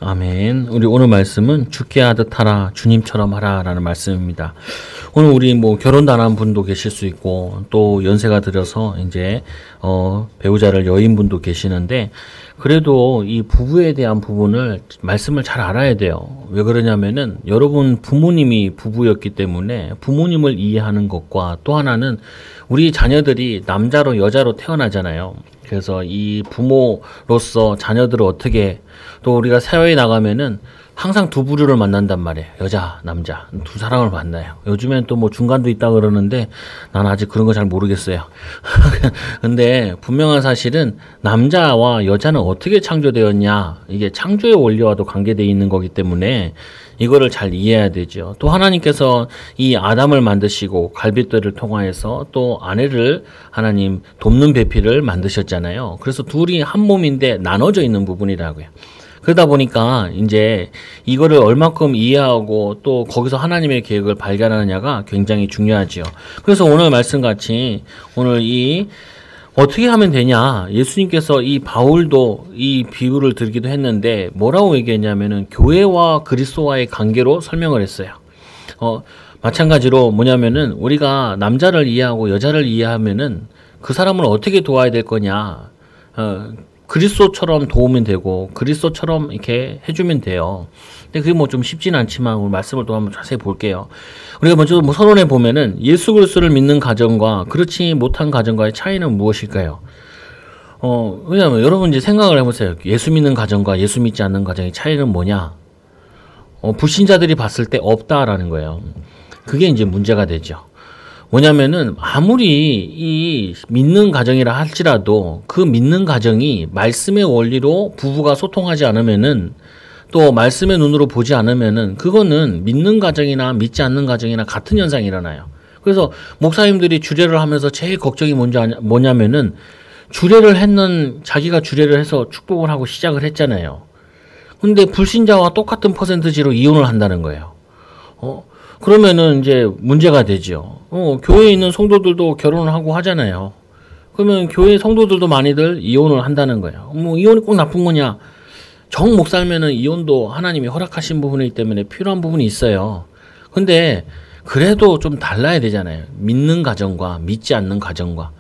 아멘. 우리 오늘 말씀은 죽게 하듯 하라, 주님처럼 하라라는 말씀입니다. 오늘 우리 뭐 결혼도 안 한 분도 계실 수 있고 또 연세가 들어서 이제 배우자를 여인분도 계시는데 그래도 이 부부에 대한 부분을 말씀을 잘 알아야 돼요. 왜 그러냐면은 여러분 부모님이 부부였기 때문에 부모님을 이해하는 것과 또 하나는 우리 자녀들이 남자로 여자로 태어나잖아요. 그래서 이 부모로서 자녀들을 어떻게 또 우리가 사회에 나가면은 항상 두 부류를 만난단 말이에요. 여자, 남자 두 사람을 만나요. 요즘엔 또 뭐 중간도 있다 그러는데 난 아직 그런 거 잘 모르겠어요. 근데 분명한 사실은 남자와 여자는 어떻게 창조되었냐 이게 창조의 원리와도 관계되어 있는 거기 때문에 이거를 잘 이해해야 되죠. 또 하나님께서 이 아담을 만드시고 갈빗대를 통하여서 또 아내를 하나님 돕는 배필을 만드셨잖아요. 그래서 둘이 한 몸인데 나눠져 있는 부분이라고요. 그러다 보니까 이제 이거를 얼마큼 이해하고 또 거기서 하나님의 계획을 발견하느냐가 굉장히 중요하지요. 그래서 오늘 말씀같이 오늘 이 어떻게 하면 되냐? 예수님께서 이 바울도 이 비유를 들기도 했는데 뭐라고 얘기했냐면은 교회와 그리스도와의 관계로 설명을 했어요. 마찬가지로 뭐냐면은 우리가 남자를 이해하고 여자를 이해하면은 그 사람을 어떻게 도와야 될 거냐? 그리스도처럼 도우면 되고 그리스도처럼 이렇게 해주면 돼요. 근데 그게 뭐 좀 쉽진 않지만 오늘 말씀을 또 한번 자세히 볼게요. 우리가 먼저 뭐 서론에 보면은 예수 그리스도를 믿는 가정과 그렇지 못한 가정과의 차이는 무엇일까요? 왜냐면 여러분 이제 생각을 해보세요. 예수 믿는 가정과 예수 믿지 않는 가정의 차이는 뭐냐? 불신자들이 봤을 때 없다라는 거예요. 그게 이제 문제가 되죠. 뭐냐면은 아무리 이 믿는 가정이라 할지라도 그 믿는 가정이 말씀의 원리로 부부가 소통하지 않으면은 또 말씀의 눈으로 보지 않으면은 그거는 믿는 가정이나 믿지 않는 가정이나 같은 현상이 일어나요. 그래서 목사님들이 주례를 하면서 제일 걱정이 뭐냐면은 자기가 주례를 해서 축복을 하고 시작을 했잖아요. 근데 불신자와 똑같은 퍼센트지로 이혼을 한다는 거예요. 그러면은 이제 문제가 되죠. 교회에 있는 성도들도 결혼을 하고 하잖아요. 그러면 교회 성도들도 많이들 이혼을 한다는 거예요. 뭐 이혼이 꼭 나쁜 거냐? 정 못 살면은 이혼도 하나님이 허락하신 부분이기 때문에 필요한 부분이 있어요. 근데 그래도 좀 달라야 되잖아요. 믿는 가정과 믿지 않는 가정과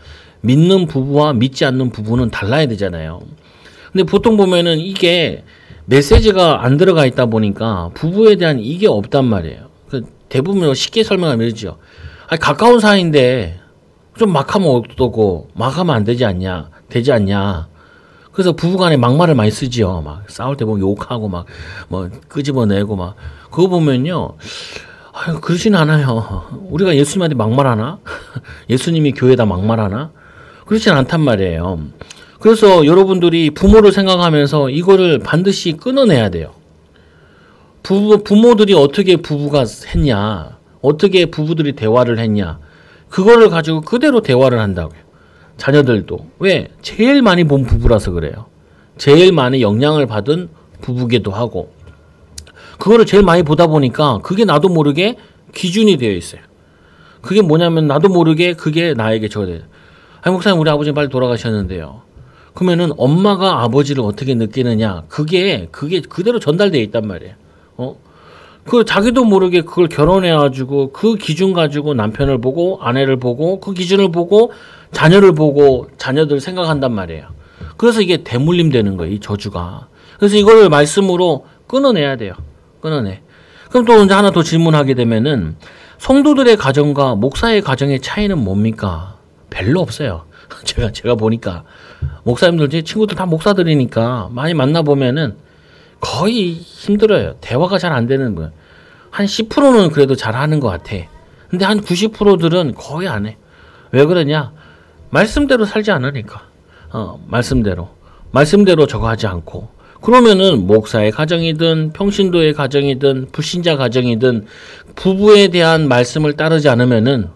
믿는 부부와 믿지 않는 부부는 달라야 되잖아요. 근데 보통 보면은 이게 메시지가 안 들어가 있다 보니까 부부에 대한 이게 없단 말이에요. 대부분 쉽게 설명하면 이러죠. 아니, 가까운 사이인데 좀 막 하면 어떠고 막 하면 안 되지 않냐? 그래서 부부간에 막말을 많이 쓰지요. 막 싸울 때 보면 욕하고 막 뭐 끄집어내고 막 그거 보면요. 아유, 그러진 않아요. 우리가 예수님한테 막말하나? 예수님이 교회에다 막말하나? 그렇진 않단 말이에요. 그래서 여러분들이 부모를 생각하면서 이거를 반드시 끊어내야 돼요. 부모들이 어떻게 부부가 했냐, 어떻게 부부들이 대화를 했냐, 그거를 가지고 그대로 대화를 한다고요. 자녀들도. 왜? 제일 많이 본 부부라서 그래요. 제일 많이 영향을 받은 부부기도 하고. 그거를 제일 많이 보다 보니까 그게 나도 모르게 기준이 되어 있어요. 그게 뭐냐면 나도 모르게 그게 나에게 저거 돼요. 아니, 목사님, 우리 아버지 빨리 돌아가셨는데요. 그러면은 엄마가 아버지를 어떻게 느끼느냐, 그게 그대로 전달되어 있단 말이에요. 그 자기도 모르게 그걸 결혼해가지고 그 기준 가지고 남편을 보고 아내를 보고 그 기준을 보고 자녀를 보고 자녀들 생각한단 말이에요. 그래서 이게 대물림 되는 거예요, 이 저주가. 그래서 이걸 말씀으로 끊어내야 돼요. 끊어내. 그럼 또 이제 하나 더 질문하게 되면은 성도들의 가정과 목사의 가정의 차이는 뭡니까? 별로 없어요. 제가 보니까 목사님들 제 친구들 다 목사들이니까 많이 만나보면은 거의 힘들어요. 대화가 잘 안 되는 거예요. 한 10%는 그래도 잘 하는 것 같아. 근데 한 90%들은 거의 안 해. 왜 그러냐? 말씀대로 살지 않으니까. 말씀대로 저거 하지 않고. 그러면은 목사의 가정이든 평신도의 가정이든 불신자 가정이든 부부에 대한 말씀을 따르지 않으면은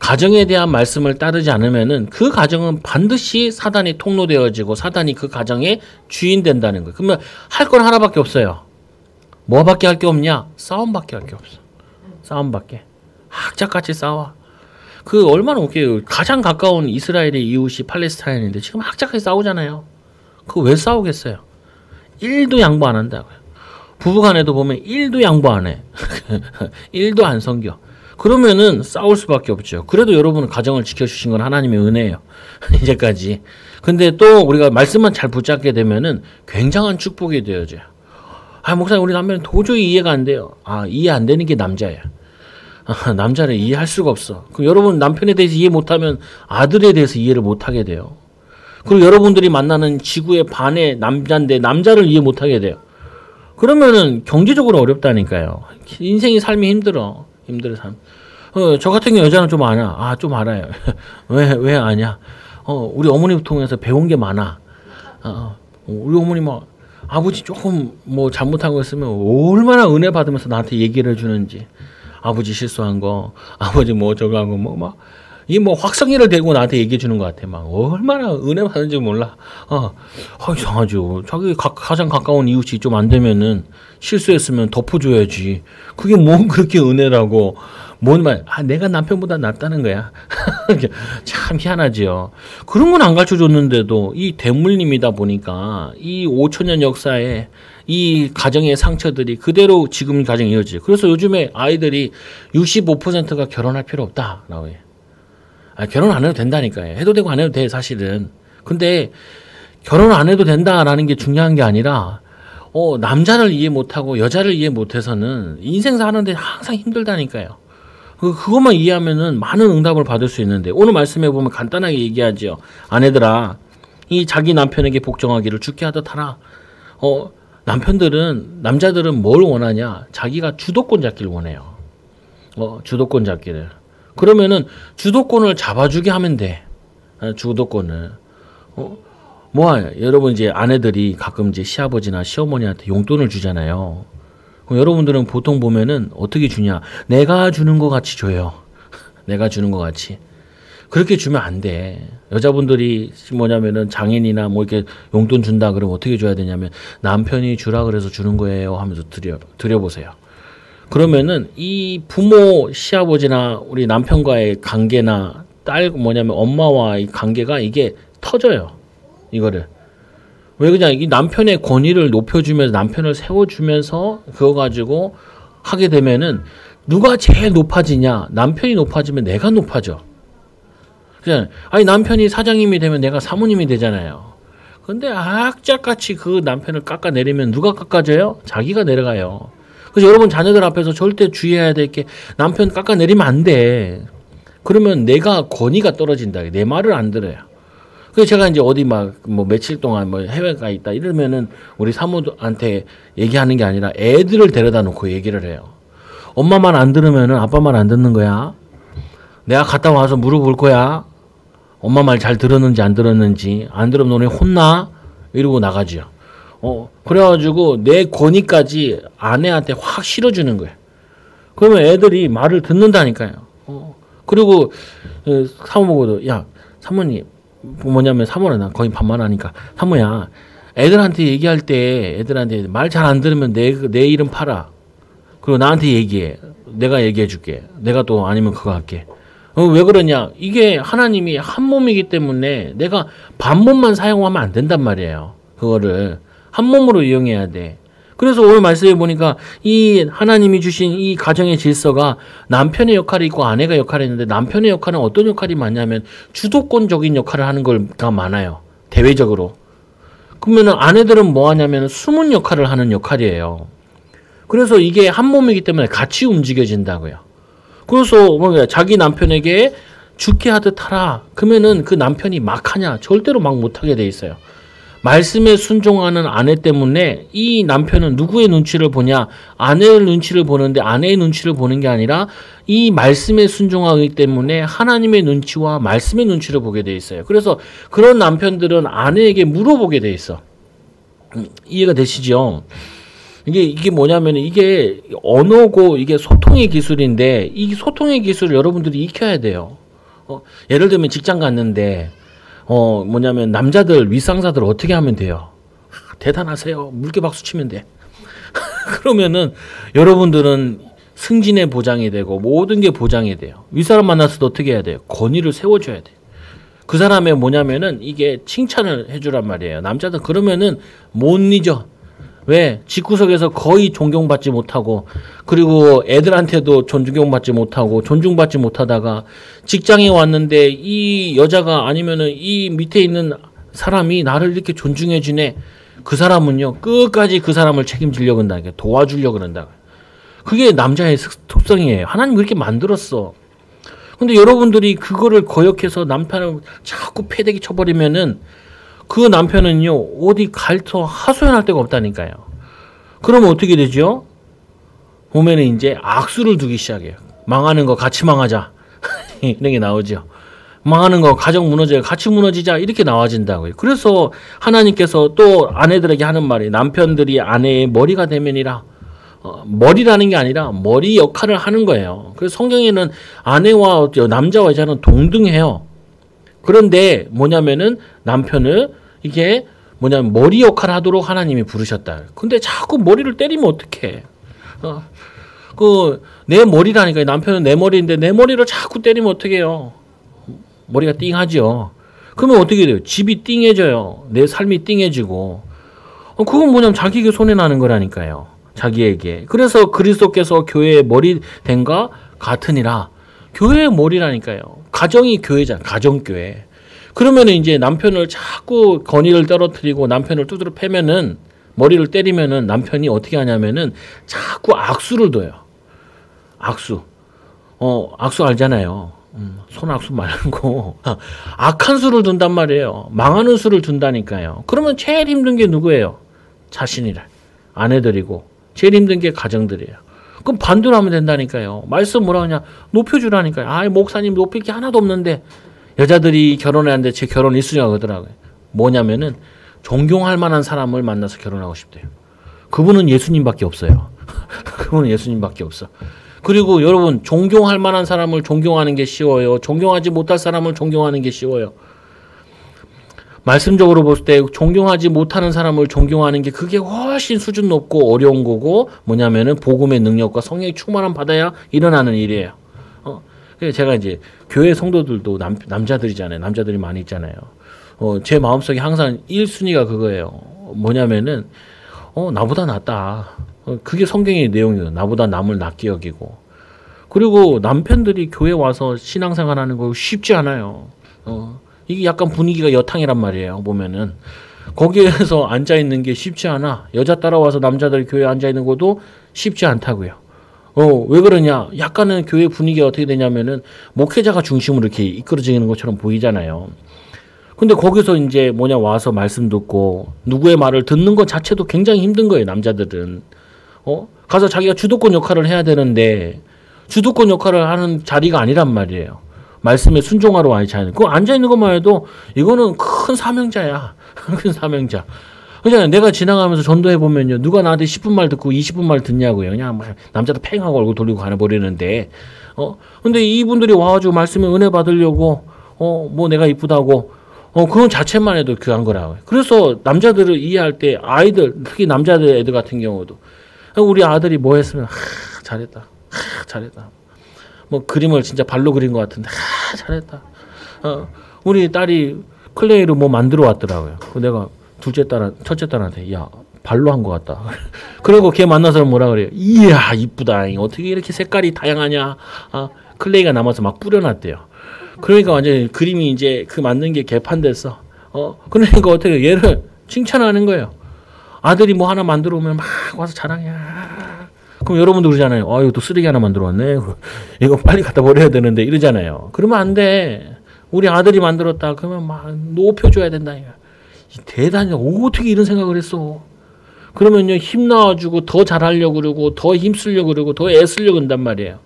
가정에 대한 말씀을 따르지 않으면은 그 가정은 반드시 사단이 통로되어지고 사단이 그 가정의 주인 된다는 거예요. 그러면 할 건 하나밖에 없어요. 뭐밖에 할 게 없냐? 싸움밖에 할 게 없어. 싸움밖에. 악착같이 싸워. 그 얼마나 웃겨요. 가장 가까운 이스라엘의 이웃이 팔레스타인인데 지금 악착같이 싸우잖아요. 그거 왜 싸우겠어요? 1도 양보 안 한다고요. 부부간에도 보면 1도 양보 안 해. 1도 안 섬겨. 그러면은 싸울 수밖에 없죠. 그래도 여러분은 가정을 지켜주신 건 하나님의 은혜예요. 이제까지. 근데 또 우리가 말씀만 잘 붙잡게 되면은 굉장한 축복이 되어져요. 아, 목사님, 우리 남편은 도저히 이해가 안 돼요. 아, 이해 안 되는 게 남자예요. 아, 남자를 이해할 수가 없어. 그럼 여러분 남편에 대해서 이해 못하면 아들에 대해서 이해를 못하게 돼요. 그리고 여러분들이 만나는 지구의 반의 남자인데 남자를 이해 못하게 돼요. 그러면은 경제적으로 어렵다니까요. 인생이 삶이 힘들어. 힘들어 삶. 저 같은 경우 여자는 좀 아냐. 아, 좀 알아요. 왜 아냐? 우리 어머니 통해서 배운 게 많아. 우리 어머니 뭐 아버지 조금 뭐 잘못한 거 있으면 얼마나 은혜 받으면서 나한테 얘기를 해주는지. 아버지 실수한 거, 아버지 뭐 저거 한 거 뭐 막 이 뭐 확성기를 대고 나한테 얘기해 주는 것 같아. 막 얼마나 은혜 받는지 몰라. 이상하죠. 자기 가장 가까운 이웃이 좀 안 되면은 실수했으면 덮어줘야지. 그게 뭐 그렇게 은혜라고. 뭔 말? 내가 남편보다 낫다는 거야. 참 희한하지요. 그런 건 안 가르쳐 줬는데도 이 대물림이다 보니까 이 5천년 역사에 이 가정의 상처들이 그대로 지금 가정이 이어지죠. 그래서 요즘에 아이들이 65%가 결혼할 필요 없다라고 해요. 결혼 안 해도 된다니까요. 해도 되고 안 해도 돼, 사실은. 근데 결혼 안 해도 된다라는 게 중요한 게 아니라 남자를 이해 못하고 여자를 이해 못해서는 인생 사는데 항상 힘들다니까요. 그것만 이해하면은 많은 응답을 받을 수 있는데 오늘 말씀해 보면 간단하게 얘기하죠. 아내들아, 이 자기 남편에게 복종하기를 주께 하듯 하라. 남자들은 뭘 원하냐? 자기가 주도권 잡기를 원해요. 주도권 잡기를. 그러면은 주도권을 잡아주게 하면 돼. 주도권을. 여러분 이제 아내들이 가끔 이제 시아버지나 시어머니한테 용돈을 주잖아요. 여러분들은 보통 보면은 어떻게 주냐? 내가 주는 것 같이 줘요. 내가 주는 것 같이. 그렇게 주면 안 돼. 여자분들이 뭐냐면은 장인이나 뭐 이렇게 용돈 준다 그러면 어떻게 줘야 되냐면 남편이 주라 그래서 주는 거예요 하면서 드려보세요. 그러면은 이 부모 시아버지나 우리 남편과의 관계나 엄마와의 관계가 이게 터져요. 이거를. 왜 그냥 이 남편의 권위를 높여주면서 남편을 세워주면서 그거 가지고 하게 되면은 누가 제일 높아지냐? 남편이 높아지면 내가 높아져. 그냥 남편이 사장님이 되면 내가 사모님이 되잖아요. 근데 악착같이 그 남편을 깎아내리면 누가 깎아져요? 자기가 내려가요. 그래서 여러분 자녀들 앞에서 절대 주의해야 될 게 남편 깎아내리면 안 돼. 그러면 내가 권위가 떨어진다. 내 말을 안 들어요. 그래서 제가 이제 어디 뭐 며칠 동안 뭐 해외가 있다 이러면은 우리 사모한테 얘기하는 게 아니라 애들을 데려다 놓고 얘기를 해요. 엄마 말 안 들으면은 아빠 말 안 듣는 거야. 내가 갔다 와서 물어볼 거야. 엄마 말 잘 들었는지 안 들었는지. 안 들으면 너네 혼나? 이러고 나가죠. 그래가지고 내 권위까지 아내한테 확 실어주는 거예요. 그러면 애들이 말을 듣는다니까요. 그리고 사모보고도 야 사모님 뭐냐면 사모는 나 거의 반말하니까 사모야 애들한테 얘기할 때 애들한테 말 잘 안 들으면 내 이름 팔아. 그리고 나한테 얘기해. 내가 얘기해 줄게. 내가 또 아니면 그거 할게. 왜 그러냐? 이게 하나님이 한 몸이기 때문에 내가 반몸만 사용하면 안 된단 말이에요. 그거를 한 몸으로 이용해야 돼. 그래서 오늘 말씀해 보니까 이 하나님이 주신 이 가정의 질서가 남편의 역할이 있고 아내가 역할이 있는데 남편의 역할은 어떤 역할이 많냐면 주도권적인 역할을 하는 걸가 많아요. 대외적으로. 그러면은 아내들은 뭐 하냐면 숨은 역할을 하는 역할이에요. 그래서 이게 한 몸이기 때문에 같이 움직여진다고요. 그래서 자기 남편에게 죽게 하듯 하라. 그러면은 그 남편이 막 하냐? 절대로 막 못하게 돼 있어요. 말씀에 순종하는 아내 때문에 이 남편은 누구의 눈치를 보냐? 아내의 눈치를 보는데 아내의 눈치를 보는 게 아니라 이 말씀에 순종하기 때문에 하나님의 눈치와 말씀의 눈치를 보게 돼 있어요. 그래서 그런 남편들은 아내에게 물어보게 돼 있어. 이해가 되시죠? 이게 뭐냐면 이게 언어고 이게 소통의 기술인데 이 소통의 기술을 여러분들이 익혀야 돼요. 예를 들면 직장 갔는데 뭐냐면 남자들 윗상사들 어떻게 하면 돼요? 대단하세요. 물개 박수 치면 돼. 그러면은 여러분들은 승진의 보장이 되고 모든 게 보장이 돼요. 윗사람 만났을 때 어떻게 해야 돼요? 권위를 세워줘야 돼요. 그 사람의 뭐냐면은 이게 칭찬을 해주란 말이에요. 남자들 그러면은 못 잊어. 왜? 집구석에서 거의 존경받지 못하고, 그리고 애들한테도 존중받지 못하고, 존중받지 못하다가 직장에 왔는데 이 여자가 아니면은 이 밑에 있는 사람이 나를 이렇게 존중해주네. 그 사람은요, 끝까지 그 사람을 책임지려고 한다. 도와주려고 한다. 그게 남자의 특성이에요. 하나님 그렇게 만들었어. 근데 여러분들이 그거를 거역해서 남편을 자꾸 패대기 쳐버리면은 그 남편은요, 어디 갈터 하소연할 데가 없다니까요. 그러면 어떻게 되죠? 보면은 이제 악수를 두기 시작해요. 망하는 거 같이 망하자. 이런 게 나오죠. 망하는 거 가정 무너져요. 같이 무너지자. 이렇게 나와진다고요. 그래서 하나님께서 또 아내들에게 하는 말이 남편들이 아내의 머리가 되면이라. 머리라는 게 아니라 머리 역할을 하는 거예요. 그래서 성경에는 아내와 남자와 여자는 동등해요. 그런데 뭐냐면은 남편을 이게 뭐냐면 머리 역할을 하도록 하나님이 부르셨다. 근데 자꾸 머리를 때리면 어떡해. 내 머리라니까. 남편은 내 머리인데 내 머리를 자꾸 때리면 어떡해요. 머리가 띵하죠. 그러면 어떻게 돼요? 집이 띵해져요. 내 삶이 띵해지고. 그건 뭐냐면 자기에게 손해나는 거라니까요. 자기에게. 그래서 그리스도께서 교회의 머리 된과 같으니라. 교회의 머리라니까요. 가정이 교회잖아요. 가정교회. 그러면은 이제 남편을 자꾸 건의를 떨어뜨리고 남편을 두드려 패면은 머리를 때리면은 남편이 어떻게 하냐면은 자꾸 악수를 둬요. 악수. 악수 알잖아요. 손악수 말고 악한 수를 둔단 말이에요. 망하는 수를 둔다니까요. 그러면 제일 힘든 게 누구예요? 자신이라. 아내들이고 제일 힘든 게 가정들이에요. 그럼 반대로 하면 된다니까요. 말씀 뭐라 하냐? 높여주라니까요. 아, 목사님 높일 게 하나도 없는데 여자들이 결혼해야 하는데 제 결혼 1순위가 그러더라고요. 뭐냐면은 존경할 만한 사람을 만나서 결혼하고 싶대요. 그분은 예수님밖에 없어요. 그분은 예수님밖에 없어. 그리고 여러분 존경할 만한 사람을 존경하는 게 쉬워요. 존경하지 못할 사람을 존경하는 게 쉬워요. 말씀적으로 볼 때 존경하지 못하는 사람을 존경하는 게 그게 훨씬 수준 높고 어려운 거고 뭐냐면은 복음의 능력과 성령의 충만함 받아야 일어나는 일이에요. 그래서 제가 이제 교회 성도들도 남자들이잖아요. 남자들이 많이 있잖아요. 제 마음속에 항상 1순위가 그거예요. 뭐냐면은 나보다 낫다. 그게 성경의 내용이에요. 나보다 남을 낫게 여기고. 그리고 남편들이 교회 와서 신앙생활하는 거 쉽지 않아요. 이게 약간 분위기가 여탕이란 말이에요. 보면은 거기에서 앉아 있는 게 쉽지 않아. 여자 따라와서 남자들 교회에 앉아 있는 것도 쉽지 않다고요. 왜 그러냐? 약간은 교회 분위기가 어떻게 되냐면은 목회자가 중심으로 이렇게 이끌어지는 것처럼 보이잖아요. 근데 거기서 이제 와서 말씀 듣고 누구의 말을 듣는 것 자체도 굉장히 힘든 거예요. 남자들은. 가서 자기가 주도권 역할을 해야 되는데 주도권 역할을 하는 자리가 아니란 말이에요. 말씀에 순종하러 와야 자는. 그거 앉아있는 것만 해도 이거는 큰 사명자야. 큰 사명자. 그잖아요. 내가 지나가면서 전도해보면요. 누가 나한테 10분 말 듣고 20분 말 듣냐고요. 그냥 막 남자도 팽하고 얼굴 돌리고 가버리는데. 근데 이분들이 와가지고 말씀에 은혜 받으려고, 내가 이쁘다고. 그건 자체만 해도 그한 거라고요. 그래서 남자들을 이해할 때 아이들, 특히 남자들 애들 같은 경우도. 우리 아들이 뭐 했으면, 잘했다. 잘했다. 그림을 진짜 발로 그린 것 같은데, 잘했다. 우리 딸이 클레이로 뭐 만들어 왔더라고요. 내가 첫째 딸한테, 야, 발로 한 것 같다. 그리고 걔 만나서 뭐라 그래요? 이야, 이쁘다. 어떻게 이렇게 색깔이 다양하냐? 클레이가 남아서 막 뿌려놨대요. 그러니까 완전히 그림이 이제 그 만든 게 개판됐어. 그러니까 어떻게 얘를 칭찬하는 거예요. 아들이 뭐 하나 만들어 오면 막 와서 자랑해. 그럼 여러분도 그러잖아요. 이거 또 쓰레기 하나 만들어 왔네. 이거 빨리 갖다 버려야 되는데 이러잖아요. 그러면 안 돼. 우리 아들이 만들었다. 그러면 막 높여줘야 된다. 대단해. 어떻게 이런 생각을 했어. 그러면요, 힘 나와주고 더 잘하려고 그러고 더 힘쓰려고 그러고 더 애쓰려고 한단 말이에요.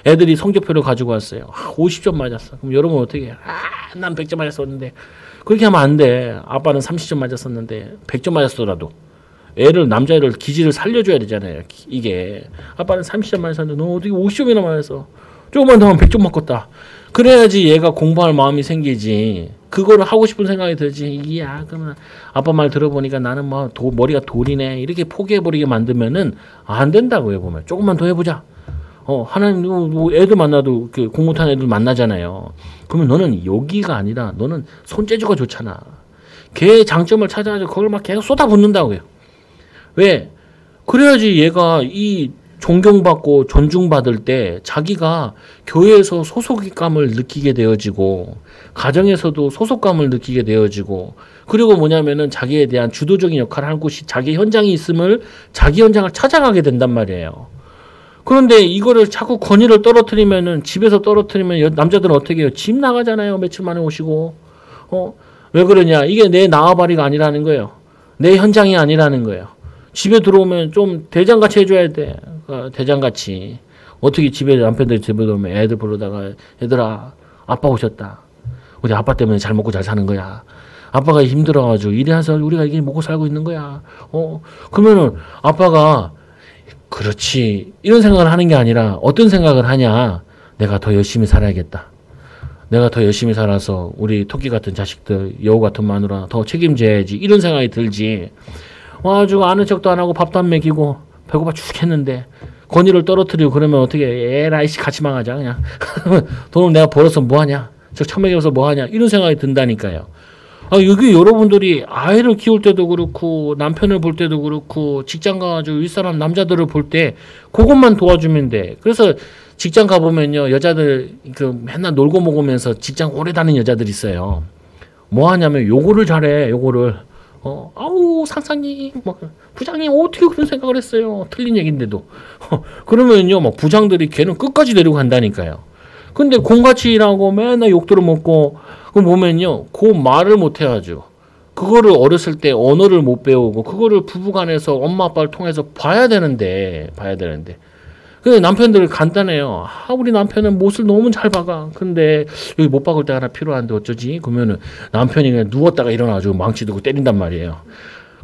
애들이 성적표를 가지고 왔어요. 50점 맞았어. 그럼 여러분 어떻게 해요? 난 100점 맞았었는데. 그렇게 하면 안 돼. 아빠는 30점 맞았었는데 100점 맞았더라도 남자애를 기질을 살려줘야 되잖아요. 이게 아빠는 30점 맞았었는데 너 어떻게 50점이나 맞았어. 조금만 더 하면 100점 맞겠다. 그래야지 얘가 공부할 마음이 생기지. 그거를 하고 싶은 생각이 들지. 이야, 그러면 아빠 말 들어보니까 나는 머리가 돌이네. 이렇게 포기해버리게 만들면은 안 된다고요, 보면. 조금만 더 해보자. 하나님, 애들 만나도 공 못하는 애들 만나잖아요. 그러면 너는 여기가 아니라 너는 손재주가 좋잖아. 걔의 장점을 찾아가지고 그걸 막 계속 쏟아붓는다고요. 왜? 그래야지 얘가 이 존경받고 존중받을 때 자기가 교회에서 소속감을 느끼게 되어지고 가정에서도 소속감을 느끼게 되어지고 그리고 뭐냐면은 자기에 대한 주도적인 역할을 할 곳이 자기 현장이 있음을 자기 현장을 찾아가게 된단 말이에요. 그런데 이거를 자꾸 권위를 떨어뜨리면은 집에서 떨어뜨리면 남자들은 어떻게 해요? 집 나가잖아요. 며칠 만에 오시고. 왜 그러냐? 이게 내 나와바리가 아니라는 거예요. 내 현장이 아니라는 거예요. 집에 들어오면 좀 대장같이 해줘야 돼. 대장같이. 어떻게 집에 남편들 집에 들어오면 애들 부르다가 얘들아 아빠 오셨다. 우리 아빠 때문에 잘 먹고 잘 사는 거야. 아빠가 힘들어가지고 이래서 우리가 이게 먹고 살고 있는 거야. 그러면은 아빠가 그렇지 이런 생각을 하는 게 아니라 어떤 생각을 하냐. 내가 더 열심히 살아야겠다. 내가 더 열심히 살아서 우리 토끼 같은 자식들 여우 같은 마누라 더 책임져야지 이런 생각이 들지. 아주 아는 척도 안 하고 밥도 안 먹이고 배고파 죽겠는데 권위를 떨어뜨리고 그러면 어떻게 에라이 씨 같이 망하자 그냥. 돈을 내가 벌어서 뭐하냐. 저 처먹여서 뭐하냐 이런 생각이 든다니까요. 여기 여러분들이 아이를 키울 때도 그렇고 남편을 볼 때도 그렇고 직장 가가지고 윗사람 남자들을 볼 때 그것만 도와주면 돼. 그래서 직장 가보면요 여자들 그 맨날 놀고 먹으면서 직장 오래 다니는 여자들 있어요. 뭐 하냐면 요거를 잘해. 요거를 아우 상사님 뭐 부장님 어떻게 그런 생각을 했어요. 틀린 얘기인데도 그러면요 막 부장들이 걔는 끝까지 데리고 간다니까요. 근데 공같이 일하고 맨날 욕 들어먹고 그 보면요 그 말을 못 해가지고 그거를 어렸을 때 언어를 못 배우고 그거를 부부간에서 엄마 아빠를 통해서 봐야 되는데 근데 남편들 간단해요. 우리 남편은 못을 너무 잘 박아. 근데 여기 못 박을 때 하나 필요한데 어쩌지? 그러면은 남편이 그냥 누웠다가 일어나가지고 망치 들고 때린단 말이에요.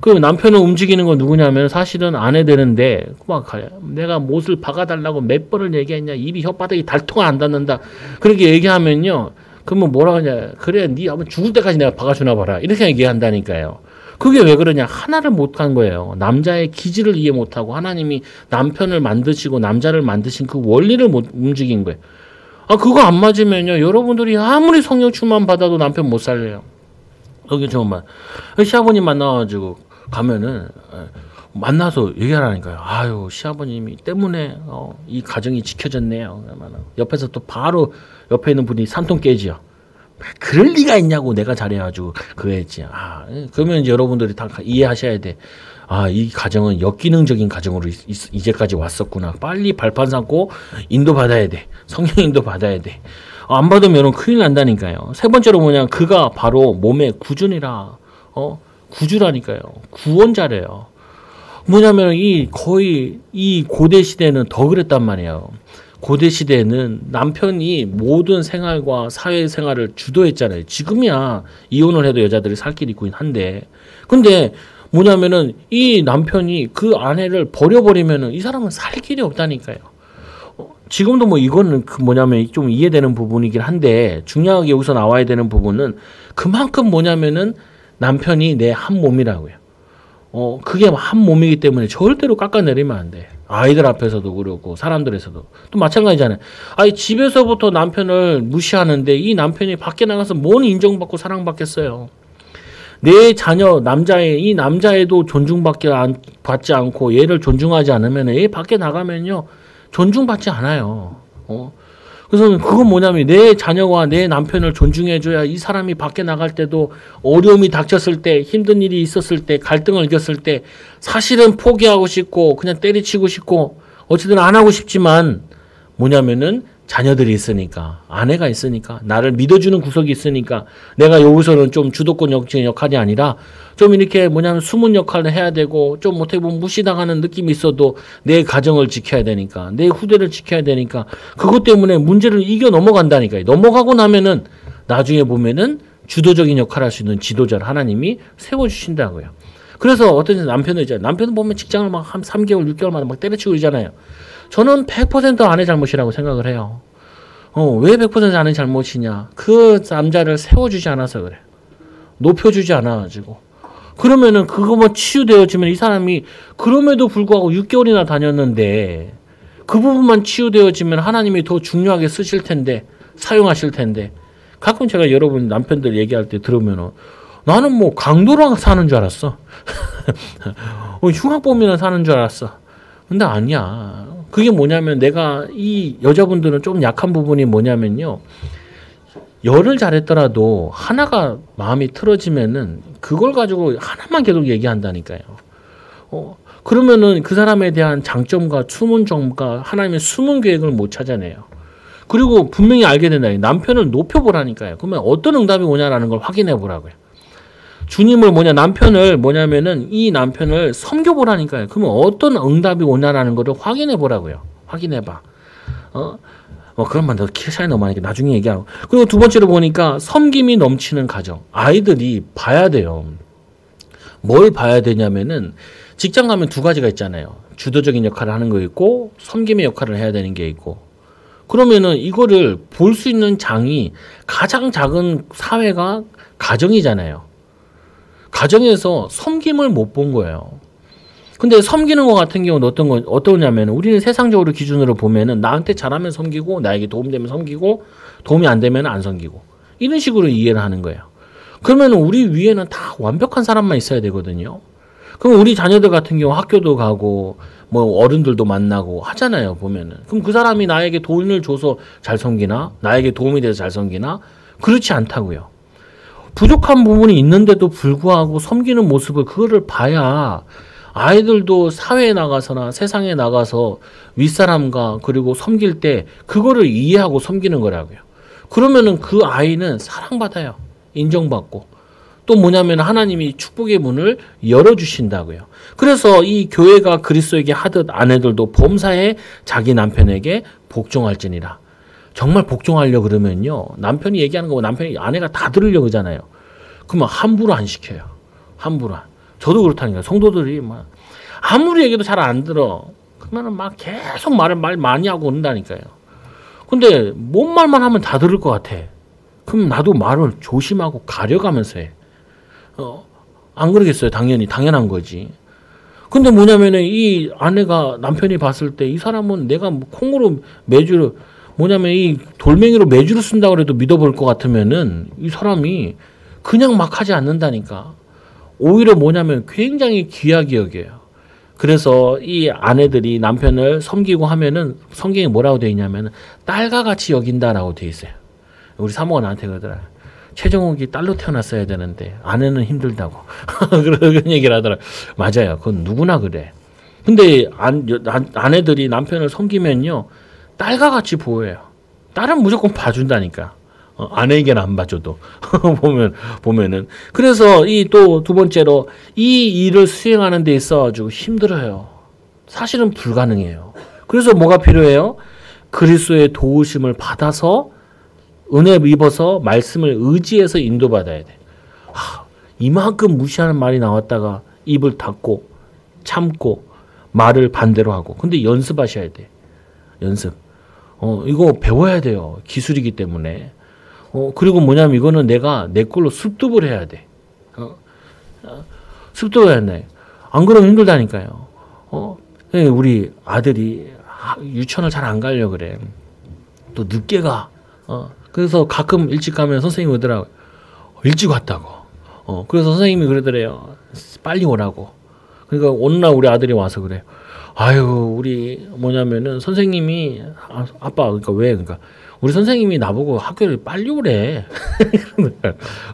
그럼 남편은 움직이는 건 누구냐면 사실은 아내 되는데 막 내가 못을 박아달라고 몇 번을 얘기했냐. 입이 혓바닥이 달통을 안 닿는다. 그렇게 얘기하면요. 그러면 뭐라 하냐. 그래 네 한번 죽을 때까지 내가 박아주나 봐라. 이렇게 얘기한다니까요. 그게 왜 그러냐. 하나를 못한 거예요. 남자의 기질을 이해 못하고 하나님이 남편을 만드시고 남자를 만드신 그 원리를 못 움직인 거예요. 그거 안 맞으면요. 여러분들이 아무리 성령충만 받아도 남편 못 살려요. 여기 정말 시아버님 만나가지고 가면은 만나서 얘기하라니까요. 아유 시아버님이 때문에 이 가정이 지켜졌네요. 그러면 옆에서 또 바로 옆에 있는 분이 산통 깨지요. 그럴 리가 있냐고 내가 잘해가지고 그거 했지. 그러면 이제 여러분들이 다 이해하셔야 돼. 이 가정은 역기능적인 가정으로 이제까지 왔었구나. 빨리 발판 삼고 인도받아야 돼. 성령 인도받아야 돼. 안 받으면 큰일 난다니까요. 세 번째로 뭐냐. 그가 바로 몸의 구준이라. 구주라니까요. 구원자래요. 뭐냐면 거의 이 고대 시대는 더 그랬단 말이에요. 고대 시대에는 남편이 모든 생활과 사회생활을 주도했잖아요. 지금이야 이혼을 해도 여자들이 살 길이 있긴 한데 근데 뭐냐면은 이 남편이 그 아내를 버려버리면은 이 사람은 살 길이 없다니까요. 지금도 뭐 이거는 뭐냐면 좀 이해되는 부분이긴 한데 중요하게 여기서 나와야 되는 부분은 그만큼 뭐냐면은 남편이 내 한 몸이라고요. 그게 한 몸이기 때문에 절대로 깎아내리면 안 돼. 아이들 앞에서도 그렇고 사람들에서도 또 마찬가지잖아요. 집에서부터 남편을 무시하는데 이 남편이 밖에 나가서 뭔 인정받고 사랑받겠어요. 내 자녀 이 남자애도 받지 않고 얘를 존중하지 않으면 얘 밖에 나가면요 존중받지 않아요. 그래서 그건 뭐냐면 내 자녀와 내 남편을 존중해줘야 이 사람이 밖에 나갈 때도 어려움이 닥쳤을 때 힘든 일이 있었을 때 갈등을 이겼을 때 사실은 포기하고 싶고 그냥 때리치고 싶고 어쨌든 안 하고 싶지만 뭐냐면은 자녀들이 있으니까 아내가 있으니까 나를 믿어주는 구석이 있으니까 내가 여기서는 좀 주도권 역할이 아니라 좀 이렇게 뭐냐면 숨은 역할을 해야 되고 좀 어떻게 보면 무시당하는 느낌이 있어도 내 가정을 지켜야 되니까 내 후대를 지켜야 되니까 그것 때문에 문제를 이겨 넘어간다니까요. 넘어가고 나면은 나중에 보면은 주도적인 역할을 할 수 있는 지도자를 하나님이 세워주신다고요. 그래서 어떤 남편은 있잖아요. 남편은 보면 직장을 막 한 3개월, 6개월마다 막 때려치고 그러잖아요. 저는 100% 아내 잘못이라고 생각을 해요. 왜 100% 아내 잘못이냐? 그 남자를 세워주지 않아서 그래. 높여주지 않아가지고. 그러면은 그거만 치유되어지면 이 사람이 그럼에도 불구하고 6개월이나 다녔는데 그 부분만 치유되어지면 하나님이 더 중요하게 쓰실 텐데 사용하실 텐데 가끔 제가 여러분 남편들 얘기할 때 들으면은 나는 뭐 강도랑 사는 줄 알았어. 흉악범이랑 사는 줄 알았어. 근데 아니야. 그게 뭐냐면 내가 이 여자분들은 좀 약한 부분이 뭐냐면요. 열을 잘했더라도 하나가 마음이 틀어지면은 그걸 가지고 하나만 계속 얘기한다니까요. 그러면은 그 사람에 대한 장점과 숨은 점과 하나님의 숨은 계획을 못 찾아내요. 그리고 분명히 알게 된다. 남편을 높여보라니까요. 그러면 어떤 응답이 오냐라는 걸 확인해 보라고요. 주님을 남편을 뭐냐면은 이 남편을 섬겨보라니까요. 그러면 어떤 응답이 오냐라는 거를 확인해 보라고요. 확인해 봐. 그런만 더 키 차이 너무 많으니까 나중에 얘기하고. 그리고 두 번째로 보니까 섬김이 넘치는 가정. 아이들이 봐야 돼요. 뭘 봐야 되냐면은 직장 가면 두 가지가 있잖아요. 주도적인 역할을 하는 거 있고 섬김의 역할을 해야 되는 게 있고. 그러면은 이거를 볼 수 있는 장이 가장 작은 사회가 가정이잖아요. 가정에서 섬김을 못 본 거예요. 근데 섬기는 것 같은 경우는 어떠냐면 우리는 세상적으로 기준으로 보면은 나한테 잘하면 섬기고 나에게 도움되면 섬기고 도움이 안 되면 안 섬기고 이런 식으로 이해를 하는 거예요. 그러면은 우리 위에는 다 완벽한 사람만 있어야 되거든요. 그럼 우리 자녀들 같은 경우 학교도 가고 뭐 어른들도 만나고 하잖아요, 보면은. 그럼 그 사람이 나에게 돈을 줘서 잘 섬기나? 나에게 도움이 돼서 잘 섬기나? 그렇지 않다고요. 부족한 부분이 있는데도 불구하고 섬기는 모습을 그거를 봐야 아이들도 사회에 나가서나 세상에 나가서 윗사람과 그리고 섬길 때 그거를 이해하고 섬기는 거라고요. 그러면은 그 아이는 사랑받아요. 인정받고. 또 뭐냐면 하나님이 축복의 문을 열어주신다고요. 그래서 이 교회가 그리스도에게 하듯 아내들도 범사에 자기 남편에게 복종할지니라. 정말 복종하려 그러면요. 남편이 얘기하는 거 아내가 다 들으려고 그러잖아요. 그러면 함부로 안 시켜요. 함부로 안. 저도 그렇다니까요. 성도들이 막 아무리 얘기도 잘 안 들어. 그러면은 막 계속 말 많이 하고 그런다니까요. 근데 뭔 말만 하면 다 들을 것 같아. 그럼 나도 말을 조심하고 가려가면서 해. 안 그러겠어요. 당연한 거지. 근데 뭐냐면은 이 아내가 남편이 봤을 때 이 사람은 내가 콩으로 매주를 이 돌멩이로 매주를 쓴다고 그래도 믿어볼 것 같으면은 이 사람이 그냥 막 하지 않는다니까. 오히려 굉장히 귀하게 여겨요. 그래서 이 아내들이 남편을 섬기고 하면은 성경에 뭐라고 되어 있냐면은 딸과 같이 여긴다라고 되어 있어요. 우리 사모가 나한테 그러더라. 최정욱이 딸로 태어났어야 되는데 아내는 힘들다고 그런 얘기를 하더라. 맞아요. 그건 누구나 그래. 근데 아내들이 남편을 섬기면요 딸과 같이 보여요. 딸은 무조건 봐준다니까. 아내에게는 안 봐줘도 보면은 그래서 이 또 두 번째로 이 일을 수행하는 데 있어가지고 힘들어요. 사실은 불가능해요. 그래서 뭐가 필요해요? 그리스도의 도우심을 받아서 은혜 입어서 말씀을 의지해서 인도받아야 돼. 이만큼 무시하는 말이 나왔다가 입을 닫고 참고 말을 반대로 하고. 근데 연습하셔야 돼. 연습. 이거 배워야 돼요. 기술이기 때문에. 그리고 이거는 내가 내 걸로 습득을 해야 돼. 습득을 해야 돼. 안 그러면 힘들다니까요. 우리 아들이 유치원을 잘 안 가려고 그래. 또 늦게 가. 그래서 가끔 일찍 가면 선생님이 오더라고요. 일찍 왔다고. 그래서 선생님이 그러더래요. 빨리 오라고. 그러니까 어느 날 우리 아들이 와서 그래요. 아유, 우리 선생님이, 아빠, 그러니까 왜? 그러니까 우리 선생님이 나보고 학교를 빨리 오래.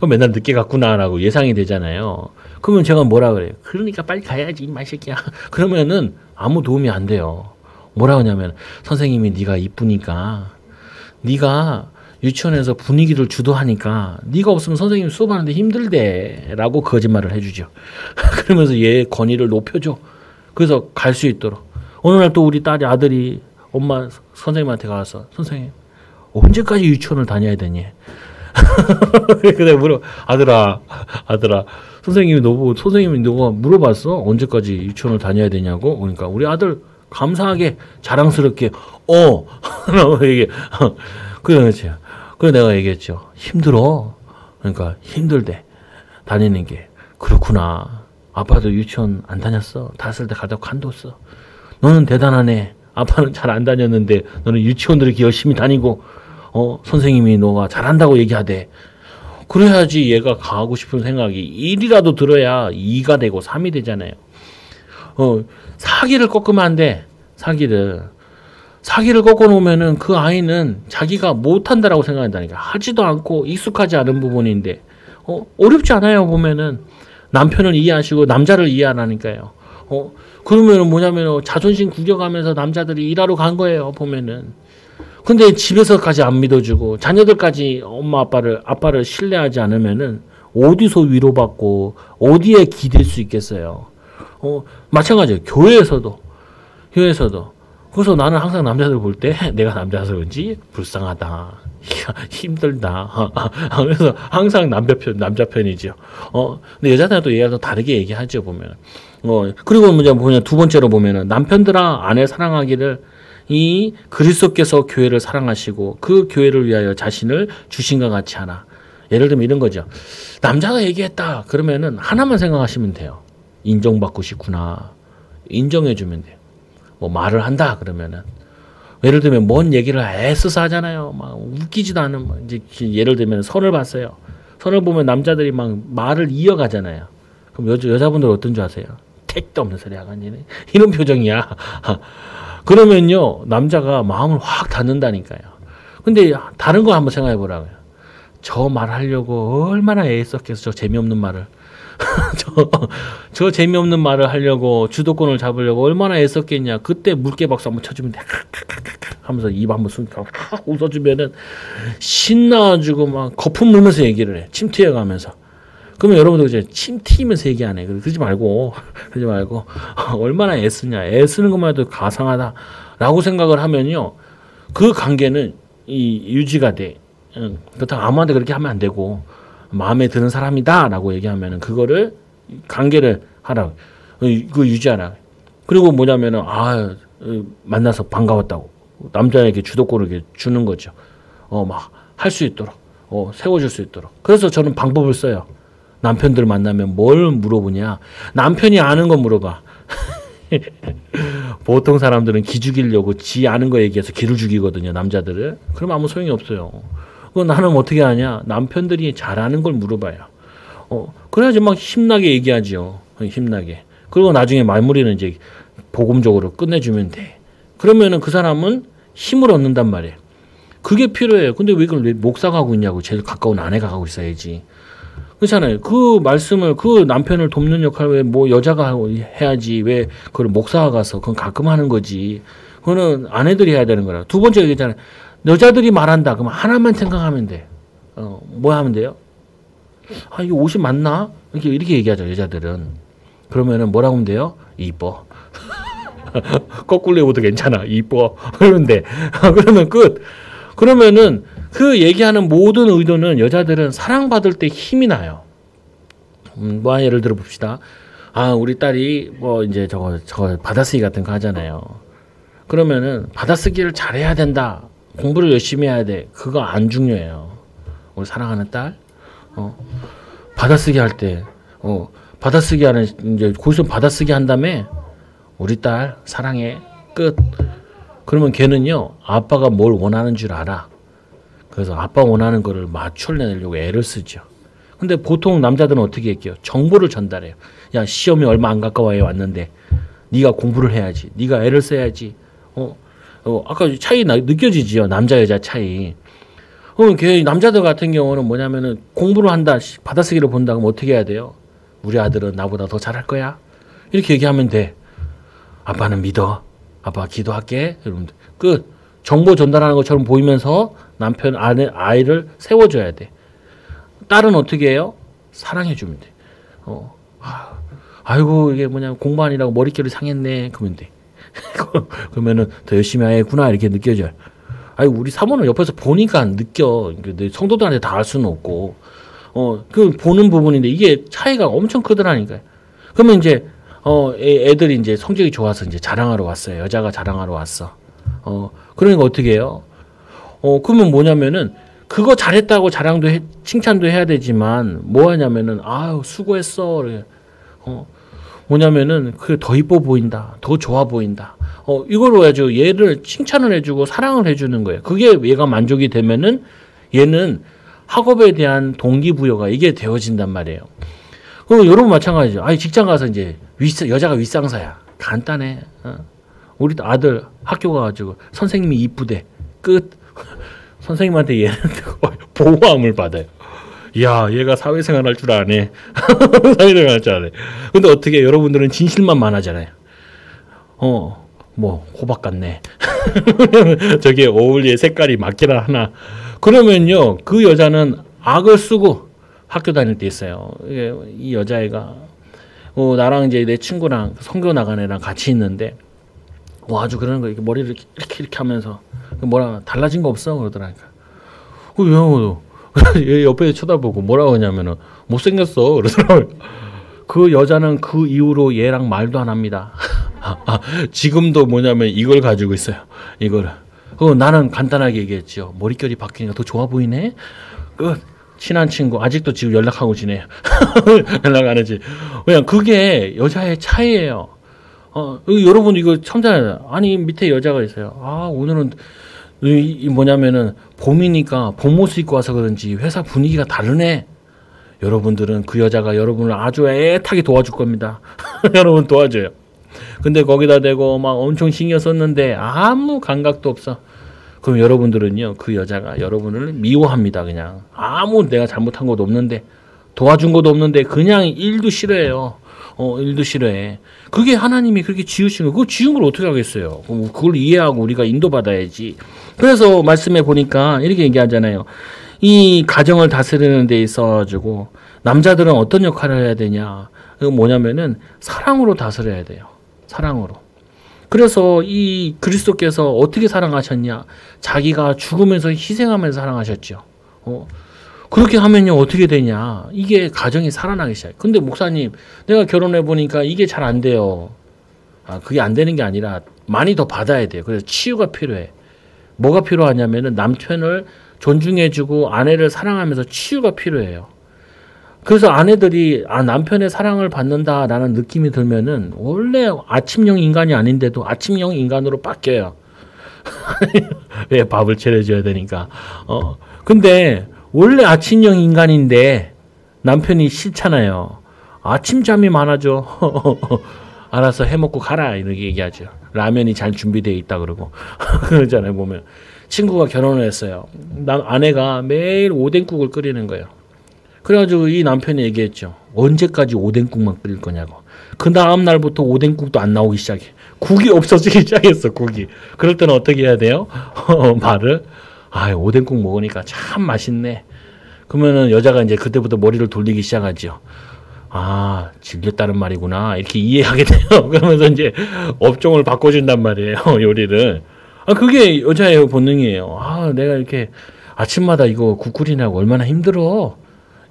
맨날 늦게 갔구나라고 예상이 되잖아요. 그러면 제가 뭐라 그래요? 그러니까 빨리 가야지, 이 새끼야. 그러면은 아무 도움이 안 돼요. 뭐라 하냐면, 선생님이 네가 이쁘니까, 네가 유치원에서 분위기를 주도하니까 네가 없으면 선생님 수업하는데 힘들대 라고 거짓말을 해주죠. 그러면서 얘 권위를 높여줘. 그래서 갈 수 있도록. 어느 날 또 우리 아들이 엄마 선생님한테 가서 선생님 언제까지 유치원을 다녀야 되니? 그래 아들아 선생님이 너가 물어봤어? 언제까지 유치원을 다녀야 되냐고? 그러니까 우리 아들 감사하게 자랑스럽게 라고 얘기해. 그렇죠. 그래서 내가 얘기했죠. 힘들어. 그러니까 힘들대. 다니는 게. 그렇구나. 아빠도 유치원 안 다녔어. 5살 때 가다 관뒀어. 너는 대단하네. 아빠는 잘 안 다녔는데 너는 유치원들 이렇게 열심히 다니고 선생님이 너가 잘한다고 얘기하대. 그래야지 얘가 가고 싶은 생각이 1이라도 들어야 2가 되고 3이 되잖아요. 사기를 꺾으면 안 돼. 사기를 꺾어 놓으면은 그 아이는 자기가 못한다라고 생각한다니까. 하지도 않고 익숙하지 않은 부분인데, 어렵지 않아요. 보면은 남편을 이해하시고 남자를 이해 안 하니까요. 그러면은 뭐냐면 자존심 구겨가면서 남자들이 일하러 간 거예요. 보면은. 근데 집에서까지 안 믿어주고 자녀들까지 엄마 아빠를 신뢰하지 않으면은 어디서 위로받고 어디에 기댈 수 있겠어요. 마찬가지예요. 교회에서도. 그래서 나는 항상 남자들 볼 때 내가 남자라서 그런지 불쌍하다. 힘들다. 그래서 항상 남자 편이죠. 근데 여자들은 또 얘가 또 다르게 얘기하죠, 보면. 그리고 뭐냐, 두 번째로 보면은 남편들아 아내 사랑하기를 이 그리스도께서 교회를 사랑하시고 그 교회를 위하여 자신을 주신과 같이 하나. 예를 들면 이런 거죠. 남자가 얘기했다. 그러면은 하나만 생각하시면 돼요. 인정받고 싶구나. 인정해주면 돼요. 뭐 말을 한다 그러면은 예를 들면 뭔 얘기를 애써서 하잖아요. 막 웃기지도 않은 이제 예를 들면 선을 봤어요. 선을 보면 남자들이 막 말을 이어가잖아요. 그럼 여자분들 어떤 줄 아세요? 택도 없는 소리 하가니 이런 표정이야. 그러면요 남자가 마음을 확 닫는다니까요. 근데 다른 거 한번 생각해 보라고요. 저 말하려고 얼마나 애썼겠어. 저 재미없는 말을. 저 재미없는 말을 하려고 주도권을 잡으려고 얼마나 애썼겠냐. 그때 물개박수 한번 쳐주면 돼. 하면서 입 한번 웃어주면은 신나가지고 막 거품 물면서 얘기를 해. 침 튀어가면서. 그러면 여러분들 이제 침 튀면서 얘기 안 해. 그러지 말고 얼마나 애쓰냐. 애쓰는 것만 해도 가상하다라고 생각을 하면요. 그 관계는 유지가 돼. 그렇다고 아무한테 그렇게 하면 안 되고 마음에 드는 사람이다라고 얘기하면은 그거를 관계를 하라. 그 유지하라. 그리고 뭐냐면은 만나서 반가웠다고 남자에게 주도권을 이렇게 주는 거죠. 막 할 수 있도록 세워줄 수 있도록. 그래서 저는 방법을 써요. 남편들 만나면 뭘 물어보냐. 남편이 아는 거 물어봐. 보통 사람들은 기 죽이려고 지 아는 거 얘기해서 기를 죽이거든요. 남자들을. 그럼 아무 소용이 없어요. 나는 어떻게 하냐? 남편들이 잘하는 걸 물어봐요. 그래야지 막 힘나게 얘기하죠. 힘나게. 그리고 나중에 마무리는 이제 복음적으로 끝내주면 돼. 그러면은 그 사람은 힘을 얻는단 말이에요. 그게 필요해요. 근데 왜 그걸 목사가 하고 있냐고. 제일 가까운 아내가 하고 있어야지. 그렇잖아요. 그 말씀을, 그 남편을 돕는 역할을 왜 뭐 여자가 해야지. 왜 그걸 목사가 가서 그건 가끔 하는 거지. 그거는 아내들이 해야 되는 거라. 두 번째 얘기잖아요. 여자들이 말한다. 그럼 하나만 생각하면 돼. 뭐 하면 돼요? 이거 옷이 맞나? 이렇게 얘기하죠, 여자들은. 그러면은 뭐라고 하면 돼요? 이뻐. 거꾸로 입어도 괜찮아. 이뻐. 그러는데, 그러면 끝. 그러면은 그 얘기하는 모든 의도는 여자들은 사랑받을 때 힘이 나요. 뭐 예를 들어 봅시다. 우리 딸이 뭐 이제 저거 받아쓰기 같은 거 하잖아요. 그러면은 받아쓰기를 잘해야 된다. 공부를 열심히 해야 돼. 그거 안 중요해요. 우리 사랑하는 딸, 받아쓰기 할 때, 받아쓰기 하는, 이제 거기서 받아쓰기 한 다음에, 우리 딸, 사랑해. 끝. 그러면 걔는요, 아빠가 뭘 원하는 줄 알아. 그래서 아빠 원하는 거를 맞춰내려고 애를 쓰죠. 근데 보통 남자들은 어떻게 할게요? 정보를 전달해요. 야, 시험이 얼마 안 가까워요. 왔는데, 네가 공부를 해야지. 네가 애를 써야지. 아까 차이 느껴지지요. 남자 여자 차이. 걔 남자들 같은 경우는 뭐냐면은 공부를 한다, 받아쓰기를 본다 그러면 어떻게 해야 돼요? 우리 아들은 나보다 더 잘할 거야. 이렇게 얘기하면 돼. 아빠는 믿어. 아빠 기도할게. 여러분 끝. 정보 전달하는 것처럼 보이면서 남편 아이를 세워줘야 돼. 딸은 어떻게 해요? 사랑해주면 돼. 아이고 이게 뭐냐 공부 아니라고 머릿결이 상했네. 그러면 돼. 그러면은 더 열심히 해야겠구나 이렇게 느껴져요. 우리 사모는 옆에서 보니까 느껴. 성도들한테 다 알 수는 없고, 그 보는 부분인데 이게 차이가 엄청 크더라니까요. 그러면 이제 애들이 이제 성적이 좋아서 이제 자랑하러 왔어요. 여자가 자랑하러 왔어. 그러니까 어떻게 해요? 그러면 뭐냐면은 그거 잘했다고 칭찬도 해야 되지만 뭐 하냐면은 수고했어. 뭐냐면은 그게 더 이뻐 보인다. 더 좋아 보인다. 이걸로 해가지고 얘를 칭찬을 해주고 사랑을 해주는 거예요. 그게 얘가 만족이 되면은 얘는 학업에 대한 동기부여가 이게 되어진단 말이에요. 그럼 여러분 마찬가지죠. 아니 직장 가서 이제 여자가 윗상사야. 간단해. 우리 아들 학교 가가지고 선생님이 이쁘대. 끝. 선생님한테 얘는 보호함을 받아요. 야, 얘가 사회생활 할 줄 아네. 사회생활 할 줄 아네. 근데 어떻게 여러분들은 진실만 많아잖아요. 뭐 호박 같네. 저게 어울리의 색깔이 맞기라 하나. 그러면요, 그 여자는 악을 쓰고 학교 다닐 때 있어요. 이 여자애가 나랑 이제 내 친구랑 성교 나간 애랑 같이 있는데 아주 그러는 거 이렇게 머리를 이렇게 하면서 뭐라 달라진 거 없어 그러더라니까. 얘 옆에 쳐다보고 뭐라고 하냐면은 못생겼어 그러더라고요. 그 여자는 그 이후로 얘랑 말도 안 합니다. 지금도 뭐냐면 이걸 가지고 있어요. 이거를. 나는 간단하게 얘기했죠. 머릿결이 바뀌니까 더 좋아 보이네. 끝. 친한 친구 아직도 지금 연락하고 지내요. 연락 안 하지. 그냥 그게 여자의 차이예요. 여러분 이거 참잖아요. 아니 밑에 여자가 있어요. 오늘은 뭐냐면은 봄이니까 봄옷 입고 와서 그런지 회사 분위기가 다르네. 여러분들은 그 여자가 여러분을 아주 애타게 도와줄 겁니다. 여러분 도와줘요. 근데 거기다 대고 막 엄청 신경 썼는데 아무 감각도 없어. 그럼 여러분들은요, 그 여자가 여러분을 미워합니다. 그냥 아무 내가 잘못한 것도 없는데 도와준 것도 없는데 그냥 일도 싫어해요. 일도 싫어해. 그게 하나님이 그렇게 지으신 거. 그거 지은 걸 어떻게 하겠어요. 그걸 이해하고 우리가 인도받아야지. 그래서 말씀해 보니까 이렇게 얘기하잖아요. 이 가정을 다스리는 데 있어가지고 남자들은 어떤 역할을 해야 되냐. 그거 뭐냐면은 사랑으로 다스려야 돼요. 사랑으로. 그래서 이 그리스도께서 어떻게 사랑하셨냐? 자기가 죽으면서 희생하면서 사랑하셨죠. 그렇게 하면요 어떻게 되냐? 이게 가정이 살아나기 시작해요. 근데 목사님, 내가 결혼해 보니까 이게 잘 안 돼요. 그게 안 되는 게 아니라 많이 더 받아야 돼요. 그래서 치유가 필요해. 뭐가 필요하냐면은 남편을 존중해주고 아내를 사랑하면서 치유가 필요해요. 그래서 아내들이 남편의 사랑을 받는다라는 느낌이 들면은 원래 아침형 인간이 아닌데도 아침형 인간으로 바뀌어요. 왜 밥을 차려줘야 되니까. 근데 원래 아침형 인간인데 남편이 싫잖아요. 아침잠이 많아져. 알아서 해먹고 가라 이렇게 얘기하죠. 라면이 잘 준비되어 있다 그러고 그러잖아요. 보면 친구가 결혼을 했어요. 아내가 매일 오뎅국을 끓이는 거예요. 그래가지고 이 남편이 얘기했죠. 언제까지 오뎅국만 끓일 거냐고. 그 다음 날부터 오뎅국도 안 나오기 시작해. 국이 없어지기 시작했어. 국이. 그럴 때는 어떻게 해야 돼요? 말을 오뎅국 먹으니까 참 맛있네. 그러면은 여자가 이제 그때부터 머리를 돌리기 시작하죠. 질렸다는 말이구나. 이렇게 이해하게 돼요. 그러면서 이제 업종을 바꿔준단 말이에요. 요리를. 그게 여자의 본능이에요. 내가 이렇게 아침마다 이거 국 끓이냐고 얼마나 힘들어.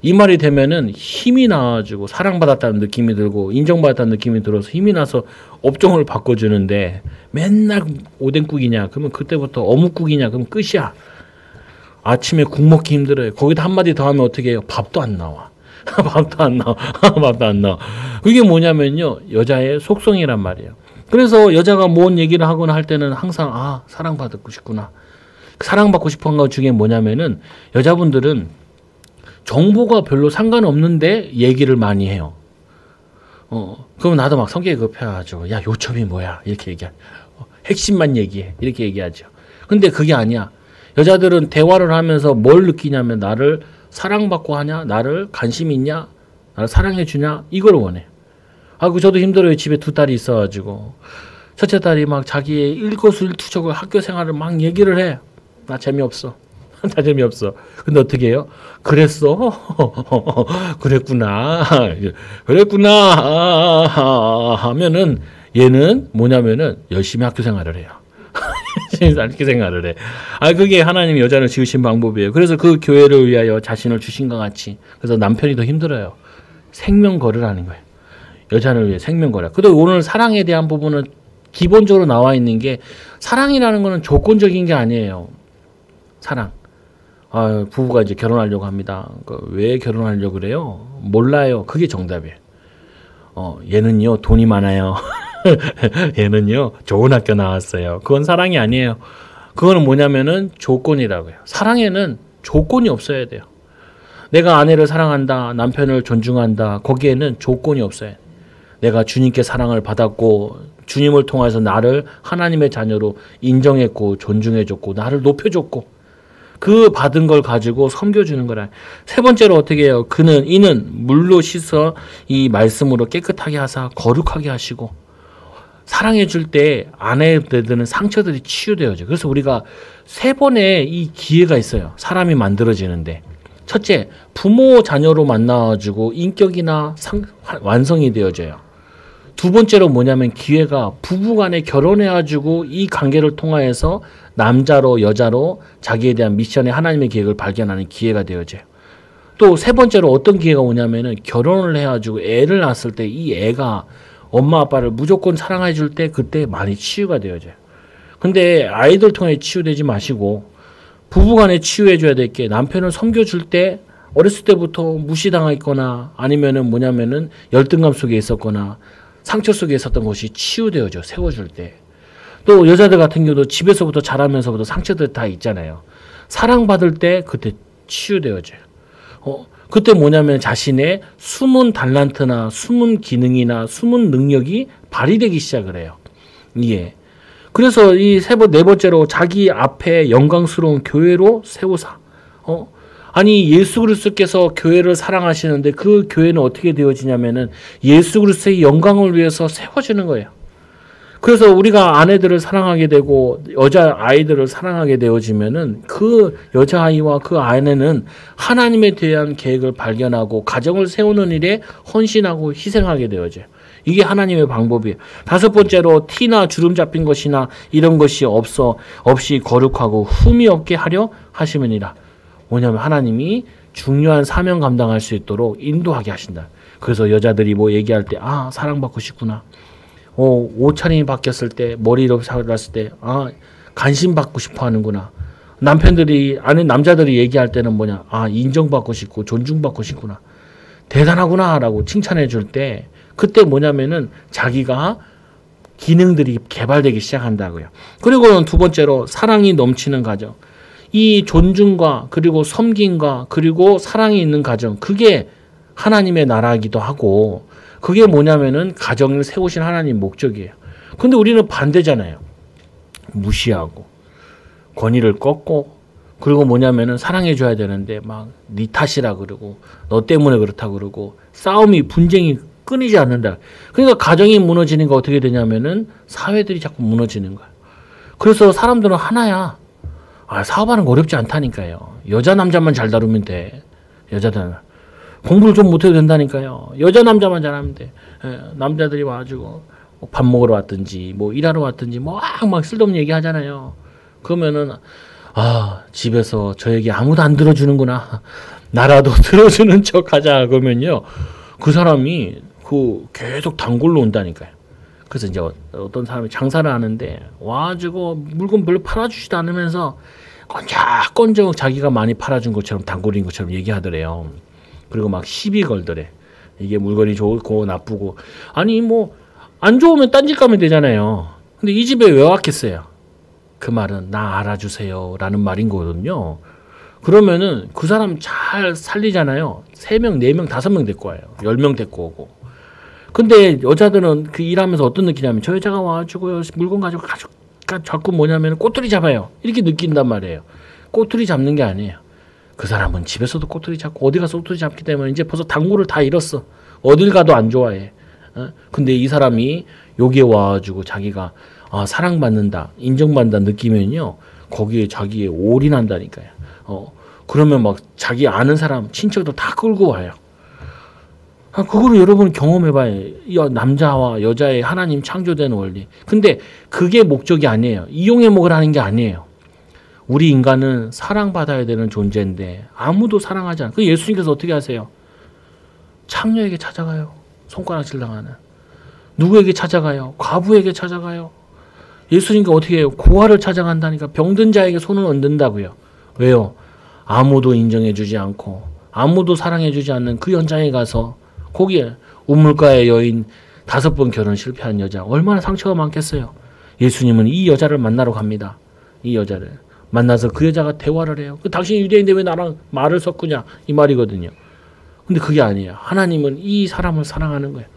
이 말이 되면은 힘이 나가지고 사랑받았다는 느낌이 들고 인정받았다는 느낌이 들어서 힘이 나서 업종을 바꿔주는데 맨날 오뎅국이냐 그러면 그때부터 어묵국이냐 그러면 끝이야. 아침에 국 먹기 힘들어요. 거기다 한마디 더 하면 어떻게 해요? 밥도 안 나와. 밥도 안 나와. 밥도 안 나와. 그게 뭐냐면요 여자의 속성이란 말이에요. 그래서 여자가 뭔 얘기를 하거나 할 때는 항상 사랑받고 싶구나. 사랑받고 싶은 것 중에 뭐냐면은 여자분들은 정보가 별로 상관없는데 얘기를 많이 해요. 그럼 나도 막 성격이 급해가지고 야 요점이 뭐야 이렇게 얘기해. 핵심만 얘기해 이렇게 얘기하죠. 근데 그게 아니야. 여자들은 대화를 하면서 뭘 느끼냐면 나를 사랑받고 하냐, 나를 관심 있냐, 나를 사랑해 주냐 이걸 원해. 저도 힘들어요. 집에 두 딸이 있어가지고 첫째 딸이 막 자기의 일거수일투족을 학교 생활을 막 얘기를 해. 나 재미없어. 다 재미없어. 근데 어떻게 해요? 그랬어? 그랬구나. 그랬구나. 하면은 얘는 뭐냐면은 열심히 학교 생활을 해요. 학교 생활을 해. 그게 하나님이 여자를 지으신 방법이에요. 그래서 그 교회를 위하여 자신을 주신 것 같이. 그래서 남편이 더 힘들어요. 생명거래라는 거예요. 여자를 위해 생명거래. 그리고 오늘 사랑에 대한 부분은 기본적으로 나와 있는 게 사랑이라는 거는 조건적인 게 아니에요. 사랑. 부부가 이제 결혼하려고 합니다. 왜 결혼하려고 그래요? 몰라요. 그게 정답이에요. 얘는요, 돈이 많아요. 얘는요, 좋은 학교 나왔어요. 그건 사랑이 아니에요. 그거는 뭐냐면은 조건이라고요. 사랑에는 조건이 없어야 돼요. 내가 아내를 사랑한다, 남편을 존중한다. 거기에는 조건이 없어요. 내가 주님께 사랑을 받았고 주님을 통해서 나를 하나님의 자녀로 인정했고 존중해줬고 나를 높여줬고 그 받은 걸 가지고 섬겨주는 거라. 세 번째로 어떻게 해요? 이는 물로 씻어 이 말씀으로 깨끗하게 하사 거룩하게 하시고 사랑해 줄 때 아내들은 상처들이 치유되어져. 그래서 우리가 세 번의 이 기회가 있어요. 사람이 만들어지는데. 첫째, 부모 자녀로 만나가지고 인격이나 완성이 되어져요. 두 번째로 뭐냐면 기회가 부부간에 결혼해가지고 이 관계를 통하여서 남자로 여자로 자기에 대한 미션의 하나님의 계획을 발견하는 기회가 되어져요. 또 세 번째로 어떤 기회가 오냐면은 결혼을 해가지고 애를 낳았을 때 이 애가 엄마 아빠를 무조건 사랑해 줄 때 그때 많이 치유가 되어져요. 근데 아이들 통해 치유되지 마시고 부부간에 치유해 줘야 될 게 남편을 섬겨줄 때 어렸을 때부터 무시당했거나 아니면은 뭐냐면은 열등감 속에 있었거나 상처 속에 있었던 것이 치유되어져 세워줄 때. 또 여자들 같은 경우도 집에서부터 자라면서부터 상처들 다 있잖아요. 사랑받을 때 그때 치유되어져요. 그때 뭐냐면 자신의 숨은 달란트나 숨은 기능이나 숨은 능력이 발휘되기 시작을 해요. 예. 그래서 네 번째로 자기 앞에 영광스러운 교회로 세우사. 아니 예수 그리스도께서 교회를 사랑하시는데 그 교회는 어떻게 되어지냐면은 예수 그리스도의 영광을 위해서 세워지는 거예요. 그래서 우리가 아내들을 사랑하게 되고 여자 아이들을 사랑하게 되어지면은 그 여자 아이와 그 아내는 하나님에 대한 계획을 발견하고 가정을 세우는 일에 헌신하고 희생하게 되어져요. 이게 하나님의 방법이에요. 다섯 번째로 티나 주름 잡힌 것이나 이런 것이 없이 거룩하고 흠이 없게 하려 하심이니라. 뭐냐면 하나님이 중요한 사명 감당할 수 있도록 인도하게 하신다. 그래서 여자들이 뭐 얘기할 때 사랑받고 싶구나. 옷차림이 바뀌었을 때 머리로 살았을 때 관심 받고 싶어 하는구나. 남자들이 얘기할 때는 뭐냐 인정받고 싶고 존중받고 싶구나. 대단하구나 라고 칭찬해 줄 때 그때 뭐냐면은 자기가 기능들이 개발되기 시작한다고요. 그리고는 두 번째로 사랑이 넘치는 가정. 이 존중과 그리고 섬김과 그리고 사랑이 있는 가정, 그게 하나님의 나라이기도 하고 그게 뭐냐면은 가정을 세우신 하나님 목적이에요. 근데 우리는 반대잖아요. 무시하고 권위를 꺾고 그리고 뭐냐면은 사랑해 줘야 되는데 막 네 탓이라 그러고 너 때문에 그렇다 그러고 싸움이 분쟁이 끊이지 않는다. 그러니까 가정이 무너지는 거 어떻게 되냐면은 사회들이 자꾸 무너지는 거야. 그래서 사람들은 하나야. 사업하는 거 어렵지 않다니까요. 여자 남자만 잘 다루면 돼. 여자들은 공부를 좀 못해도 된다니까요. 여자 남자만 잘하면 돼. 남자들이 와가지고 밥 먹으러 왔든지 뭐 일하러 왔든지 막 쓸데없는 얘기 하잖아요. 그러면은 집에서 저 얘기 아무도 안 들어주는구나. 나라도 들어주는 척 하자 그러면요. 그 사람이 계속 단골로 온다니까요. 그래서 이제 어떤 사람이 장사를 하는데 와가지고 물건 별로 팔아주지도 않으면서 건작건작 자기가 많이 팔아준 것처럼 단골인 것처럼 얘기하더래요. 그리고 막 시비 걸더래. 이게 물건이 좋고 나쁘고. 아니 뭐 안 좋으면 딴 집 가면 되잖아요. 근데 이 집에 왜 왔겠어요? 그 말은 나 알아주세요 라는 말인 거거든요. 그러면은 그 사람 잘 살리잖아요. 3명, 4명, 5명 데리고 와요. 10명 데리고 오고. 근데 여자들은 그 일하면서 어떤 느끼냐면 저 여자가 와가지고 물건 가지고 자꾸 뭐냐면 꼬투리 잡아요. 이렇게 느낀단 말이에요. 꼬투리 잡는 게 아니에요. 그 사람은 집에서도 꼬투리 잡고 어디 가서 꼬투리 잡기 때문에 이제 벌써 단골을 다 잃었어. 어딜 가도 안 좋아해. 근데 이 사람이 여기에 와가지고 자기가 사랑받는다, 인정받는다 느끼면요. 거기에 자기에 올인한다니까요. 그러면 막 자기 아는 사람, 친척도 다 끌고 와요. 그거를 여러분 경험해봐요. 남자와 여자의 하나님 창조된 원리. 근데 그게 목적이 아니에요. 이용해 먹으라는 게 아니에요. 우리 인간은 사랑받아야 되는 존재인데 아무도 사랑하지 않아요. 그 예수님께서 어떻게 하세요? 창녀에게 찾아가요. 손가락질 당하는. 누구에게 찾아가요? 과부에게 찾아가요. 예수님께서 어떻게 해요? 고아를 찾아간다니까. 병든 자에게 손을 얹는다고요. 왜요? 아무도 인정해주지 않고 아무도 사랑해주지 않는 그 현장에 가서 거기에 우물가의 여인 5번 결혼 실패한 여자 얼마나 상처가 많겠어요. 예수님은 이 여자를 만나러 갑니다. 이 여자를 만나서 그 여자가 대화를 해요. 당신이 유대인인데 왜 나랑 말을 섞으냐 이 말이거든요. 근데 그게 아니에요. 하나님은 이 사람을 사랑하는 거예요.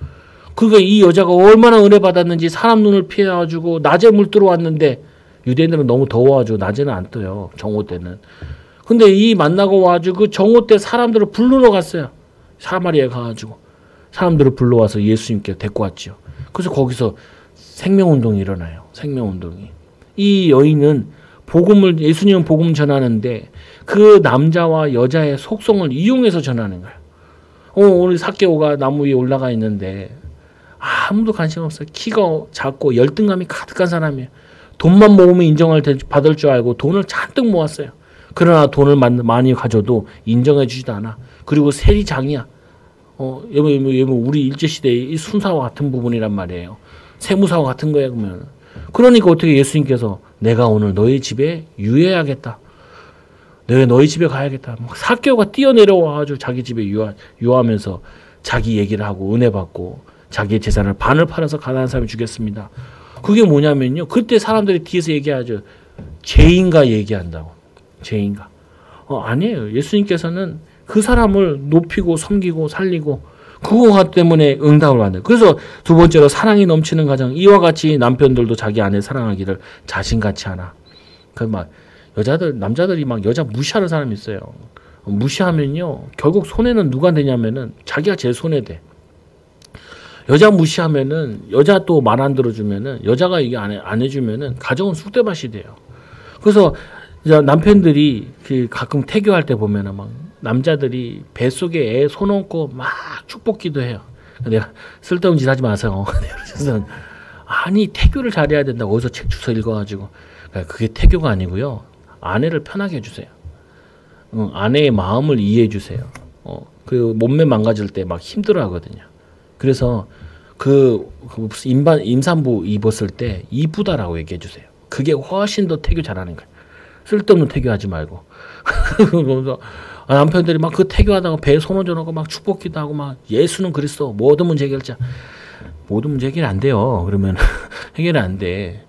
그러니까 이 여자가 얼마나 은혜 받았는지 사람 눈을 피해가지고 낮에 물 들어왔는데 유대인들은 너무 더워가지고 낮에는 안 떠요. 정오 때는. 근데 이 만나고 와가지고 그 정오 때 사람들을 부르러 갔어요. 사마리아에 가가지고 사람들을 불러와서 예수님께 데리고 왔죠. 그래서 거기서 생명운동이 일어나요. 생명운동이. 이 여인은 예수님은 복음 전하는데 그 남자와 여자의 속성을 이용해서 전하는 거예요. 오늘 삭개오가 나무 위에 올라가 있는데 아무도 관심 없어요. 키가 작고 열등감이 가득한 사람이에요. 돈만 모으면 인정을 받을 줄 알고 돈을 잔뜩 모았어요. 그러나 돈을 많이 가져도 인정해 주지도 않아. 그리고 세리장이야. 우리 일제시대의 순사와 같은 부분이란 말이에요. 세무사와 같은 거야, 그러면. 그러니까 어떻게 예수님께서 내가 오늘 너희 집에 유해하겠다. 내가 너희 집에 가야겠다. 삭개오가 뛰어내려와가지고 자기 집에 유하면서 자기 얘기를 하고 은혜 받고 자기의 재산을 반을 팔아서 가난한 사람이 주겠습니다. 그게 뭐냐면요. 그때 사람들이 뒤에서 얘기하죠. 죄인가 얘기한다고. 죄인가. 아니에요. 예수님께서는 그 사람을 높이고 섬기고 살리고 그거 때문에 응답을 받는. 그래서 두 번째로 사랑이 넘치는 가정. 이와 같이 남편들도 자기 아내 사랑하기를 자신같이 하나. 남자들이 막 여자 무시하는 사람이 있어요. 무시하면요. 결국 손해는 누가 되냐면은 자기가 제일 손해돼. 여자 무시하면은 여자 또 말 안 들어주면은 여자가 이게 안 해주면은 가정은 쑥대밭이 돼요. 그래서 남편들이 가끔 태교할 때 보면은 막 남자들이 뱃속에 애 손 얹고 막 축복기도 해요. 내가 쓸데없는 짓 하지 마세요. 그래서 아니 태교를 잘해야 된다고 어디서 책 주워 읽어가지고 그게 태교가 아니고요. 아내를 편하게 해주세요. 아내의 마음을 이해해 주세요. 그 몸매 망가질 때 막 힘들어하거든요. 그래서 무슨 임산부 입었을 때 이쁘다라고 얘기해 주세요. 그게 훨씬 더 태교 잘하는 거예요. 쓸데없는 태교하지 말고. 남편들이 막 그 태교하다가 배에 손 얹어놓고 막 축복기도 하고 막 예수는 그리스도 모든 문제 해결자. 모든 문제 해결이 안 돼요. 그러면 해결이 안 돼.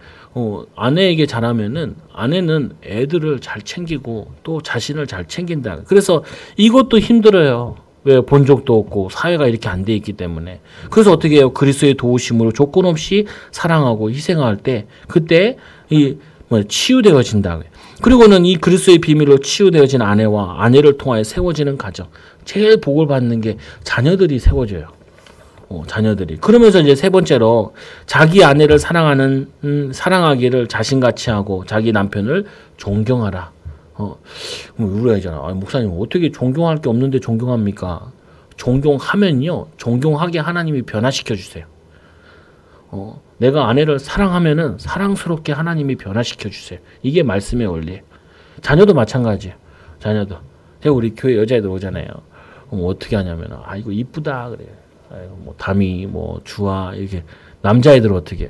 아내에게 잘하면은 아내는 애들을 잘 챙기고 또 자신을 잘 챙긴다. 그래서 이것도 힘들어요. 왜 본적도 없고 사회가 이렇게 안 돼 있기 때문에. 그래서 어떻게 해요? 그리스도의 도우심으로 조건 없이 사랑하고 희생할 때 그때 치유되어진다. 그리고는 이 그리스도의 비밀로 치유되어진 아내와 아내를 통하여 세워지는 가정. 제일 복을 받는 게 자녀들이 세워져요. 자녀들이. 그러면서 이제 세 번째로 자기 아내를 사랑하기를 자신같이 하고 자기 남편을 존경하라. 우리가 있잖아. 목사님 어떻게 존경할 게 없는데 존경합니까? 존경하면요. 존경하게 하나님이 변화시켜 주세요. 내가 아내를 사랑하면은 사랑스럽게 하나님이 변화시켜 주세요. 이게 말씀의 원리예요. 자녀도 마찬가지예요. 자녀도. 우리 교회 여자애들 오잖아요. 어떻게 하냐면 이거 이쁘다 그래. 뭐 담이 뭐 주아 이렇게 남자애들은 어떻게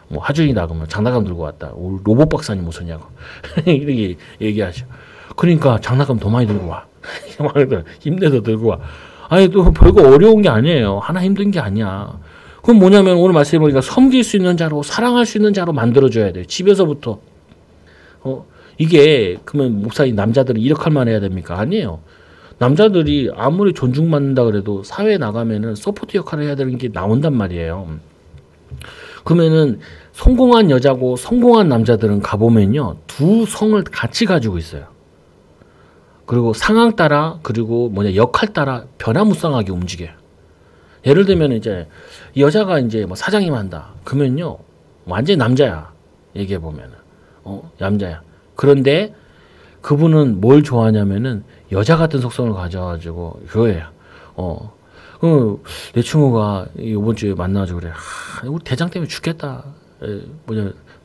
뭐 하준이다 그러면 장난감 들고 왔다. 로봇 박사님 오셨냐고 이렇게 얘기하죠. 그러니까 장난감 더 많이 들고 와. 힘내서 들고 와. 또 별거 어려운 게 아니에요. 하나 힘든 게 아니야. 그럼 뭐냐면 오늘 말씀해 보니까 섬길 수 있는 자로 사랑할 수 있는 자로 만들어줘야 돼요. 집에서부터. 이게 그러면 목사님 남자들은 이렇게 할 만 해야 됩니까? 아니에요. 남자들이 아무리 존중받는다 그래도 사회에 나가면은 서포트 역할을 해야 되는 게 나온단 말이에요. 그러면은 성공한 여자고 성공한 남자들은 가보면요. 두 성을 같이 가지고 있어요. 그리고 상황 따라 그리고 역할 따라 변화무쌍하게 움직여요. 예를 들면 이제 여자가 이제 뭐 사장님 한다. 그러면요. 완전히 남자야. 얘기해 보면은. 남자야. 그런데 그분은 뭘 좋아하냐면은 여자 같은 속성을 가져가지고 그거예요. 내 친구가 이번 주에 만나가지고 그래. 우리 대장 때문에 죽겠다.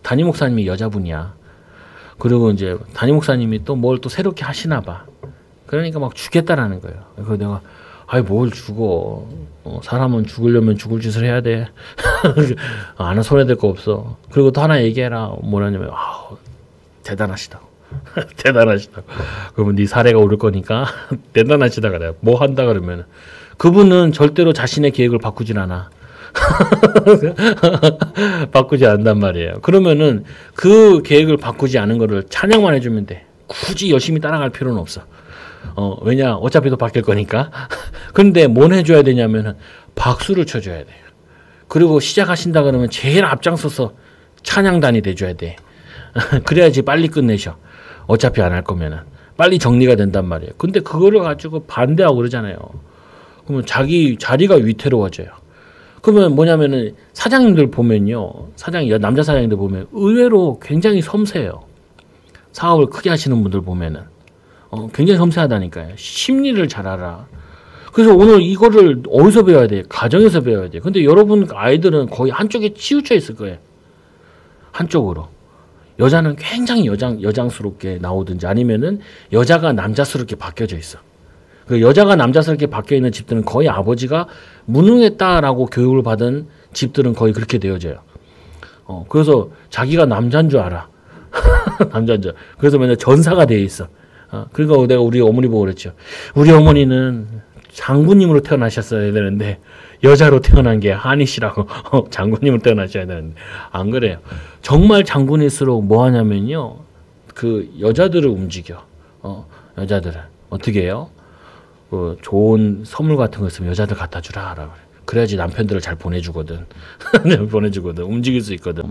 담임 목사님이 여자분이야. 그리고 이제 담임 목사님이 또 뭘 또 새롭게 하시나 봐. 그러니까 막 죽겠다라는 거예요. 그래서 내가 뭘 죽어. 사람은 죽으려면 죽을 짓을 해야 돼. 안 손해될 거 없어. 그리고 또 하나 얘기해라. 뭐라냐면 대단하시다고. 대단하시다고. 그러면 네 사례가 오를 거니까 대단하시다 그래요. 뭐 한다 그러면 그분은 절대로 자신의 계획을 바꾸질 않아. 바꾸지 않는단 말이에요. 그러면은 그 계획을 바꾸지 않은 거를 찬양만 해주면 돼. 굳이 열심히 따라갈 필요는 없어. 왜냐 어차피 또 바뀔 거니까. 근데 뭘 해줘야 되냐면은 박수를 쳐줘야 돼. 그리고 시작하신다 그러면 제일 앞장서서 찬양단이 돼줘야 돼. 그래야지 빨리 끝내셔. 어차피 안 할 거면은 빨리 정리가 된단 말이에요. 근데 그거를 가지고 반대하고 그러잖아요. 그러면 자기 자리가 위태로워져요. 그러면 뭐냐면은 사장님들 보면요, 남자 사장님들 보면 의외로 굉장히 섬세해요. 사업을 크게 하시는 분들 보면은 굉장히 섬세하다니까요. 심리를 잘 알아. 그래서 오늘 이거를 어디서 배워야 돼? 가정에서 배워야 돼. 근데 여러분 아이들은 거의 한쪽에 치우쳐 있을 거예요. 한쪽으로. 여자는 굉장히 여장스럽게 나오든지 아니면은 여자가 남자스럽게 바뀌어져 있어. 그 여자가 남자스럽게 바뀌어 있는 집들은 거의 아버지가 무능했다라고 교육을 받은 집들은 거의 그렇게 되어져요. 그래서 자기가 남자인 줄 알아. 남자인 줄. 그래서 맨날 전사가 돼 있어. 그러니까 내가 우리 어머니 보고 그랬죠. 우리 어머니는 장군님으로 태어나셨어야 되는데 여자로 태어난 게 한이시라고. 장군님으로 태어나셔야 되는데 안 그래요. 정말 장군일수록 뭐 하냐면요, 그 여자들을 움직여. 여자들은 어떻게 해요? 좋은 선물 같은 거 있으면 여자들 갖다 주라. 그래야지 남편들을 잘 보내주거든. 보내주거든. 움직일 수 있거든.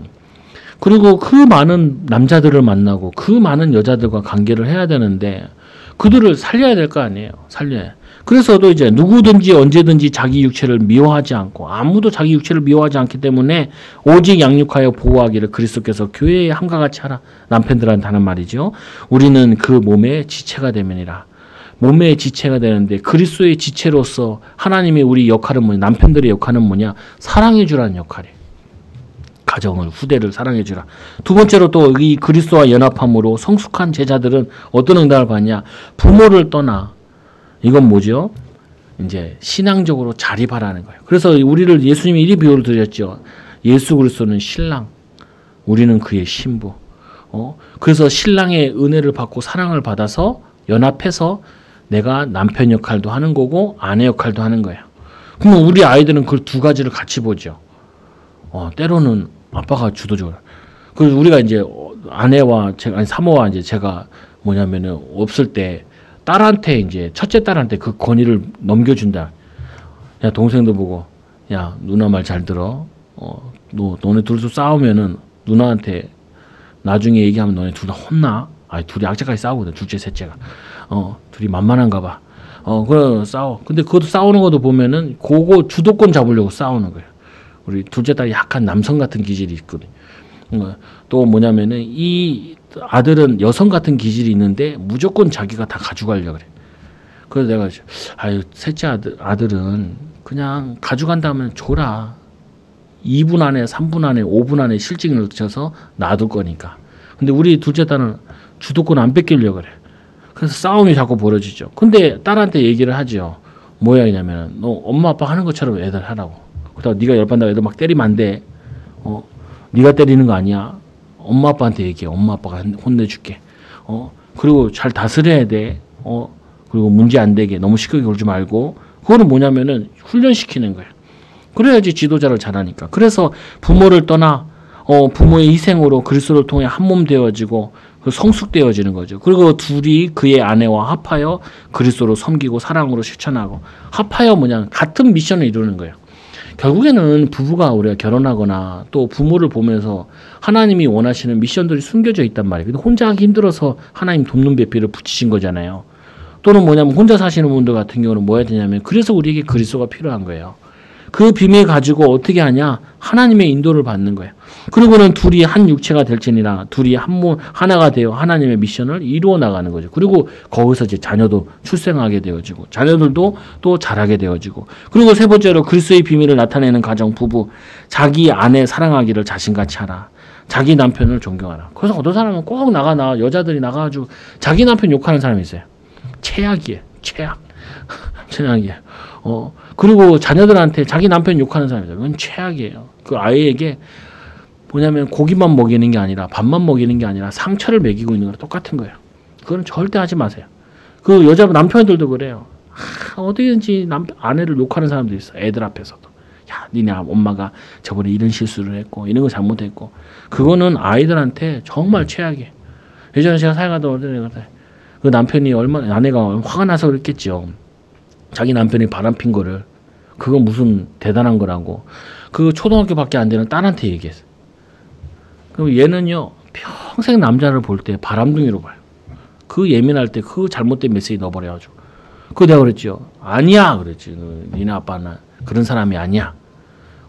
그리고 그 많은 남자들을 만나고 그 많은 여자들과 관계를 해야 되는데 그들을 살려야 될 거 아니에요. 살려야. 그래서도 이제 누구든지 언제든지 자기 육체를 미워하지 않고, 아무도 자기 육체를 미워하지 않기 때문에 오직 양육하여 보호하기를 그리스도께서 교회에 함과 같이 하라. 남편들한테 하는 말이죠. 우리는 그 몸의 지체가 되면이라. 몸의 지체가 되는데 그리스도의 지체로서 하나님의 우리 역할은 뭐냐? 남편들의 역할은 뭐냐? 사랑해 주라는 역할이에요. 가정을, 후대를 사랑해 주라. 두 번째로 또 이 그리스도와 연합함으로 성숙한 제자들은 어떤 응답을 받냐? 부모를 떠나. 이건 뭐죠? 이제 신앙적으로 자립하라는 거예요. 그래서 우리를 예수님이 이리 비유를 드렸죠. 예수 그리스도는 신랑, 우리는 그의 신부. 그래서 신랑의 은혜를 받고 사랑을 받아서 연합해서 내가 남편 역할도 하는 거고 아내 역할도 하는 거예요. 그러면 우리 아이들은 그 두 가지를 같이 보죠. 때로는 아빠가 주도적으로. 그래서 우리가 이제 아내와 사모와 이제 제가 뭐냐면은 없을 때 딸한테 이제 첫째 딸한테 그 권위를 넘겨준다. 야, 동생도 보고, 야, 누나 말 잘 들어. 너네 둘이서 싸우면은 누나한테 나중에 얘기하면 너네 둘 다 혼나. 둘이 악재까지 싸우거든. 둘째, 셋째가. 둘이 만만한가 봐. 그래 싸워. 근데 그것도 싸우는 것도 보면은 그거 주도권 잡으려고 싸우는 거예요. 우리 둘째 딸이 약간 남성 같은 기질이 있거든. 또 뭐냐면은 이 아들은 여성 같은 기질이 있는데 무조건 자기가 다 가져가려고 그래. 그래서 내가 셋째 아들은 그냥 가져간다면 줘라. 2분 안에, 3분 안에, 5분 안에 실직을 쳐서 놔둘 거니까. 근데 우리 둘째 딸은 주도권 안 뺏기려고 그래. 그래서 싸움이 자꾸 벌어지죠. 근데 딸한테 얘기를 하죠. 뭐야 이냐면 너 엄마 아빠 하는 것처럼 애들 하라고. 그러다가 네가 열받는다고 애들 막 때리면 안 돼. 네가 때리는 거 아니야. 엄마 아빠한테 얘기해. 엄마 아빠가 혼내줄게. 그리고 잘 다스려야 돼. 그리고 문제 안 되게 너무 시끄럽게 굴지 말고. 그거는 뭐냐면은 훈련시키는 거예요. 그래야지 지도자를 잘하니까. 그래서 부모를 떠나 부모의 희생으로 그리스도를 통해 한 몸 되어지고 성숙되어지는 거죠. 그리고 둘이 그의 아내와 합하여 그리스도로 섬기고 사랑으로 실천하고, 합하여 뭐냐, 같은 미션을 이루는 거예요. 결국에는 부부가 우리가 결혼하거나 또 부모를 보면서 하나님이 원하시는 미션들이 숨겨져 있단 말이에요. 근데 혼자 하기 힘들어서 하나님 돕는 배필을 붙이신 거잖아요. 또는 뭐냐면 혼자 사시는 분들 같은 경우는 뭐 해야 되냐면 그래서 우리에게 그리스도가 필요한 거예요. 그 비밀 가지고 어떻게 하냐? 하나님의 인도를 받는 거예요. 그리고는 둘이 한 육체가 될지니라, 둘이 하나가 되어 하나님의 미션을 이루어 나가는 거죠. 그리고 거기서 이제 자녀도 출생하게 되어지고, 자녀들도 또 자라게 되어지고, 그리고 세 번째로 그리스도의 비밀을 나타내는 가정, 부부, 자기 아내 사랑하기를 자신같이 하라. 자기 남편을 존경하라. 그래서 어떤 사람은 꼭 여자들이 나가가지고 자기 남편 욕하는 사람이 있어요. 최악이에요. 최악이에요. 그리고 자녀들한테 자기 남편 욕하는 사람이죠. 그건 최악이에요. 그 아이에게 뭐냐면 고기만 먹이는 게 아니라, 밥만 먹이는 게 아니라 상처를 먹이고 있는 거랑 똑같은 거예요. 그건 절대 하지 마세요. 그 남편들도 그래요. 어디든지 아내를 욕하는 사람도 있어. 애들 앞에서도. 야, 니네 엄마가 저번에 이런 실수를 했고 이런 거 잘못했고 그거는 아이들한테 정말 최악이에요. 예전에 제가 사회가다 그 남편이 얼마나 아내가 화가 나서 그랬겠죠. 자기 남편이 바람핀 거를 그거 무슨 대단한 거라고 그 초등학교밖에 안 되는 딸한테 얘기했어요. 그럼 얘는요 평생 남자를 볼 때 바람둥이로 봐요. 그 예민할 때 그 잘못된 메시지 넣어버려가지고 그거 내가 그랬죠. 아니야 그랬지. 니네 아빠는 그런 사람이 아니야.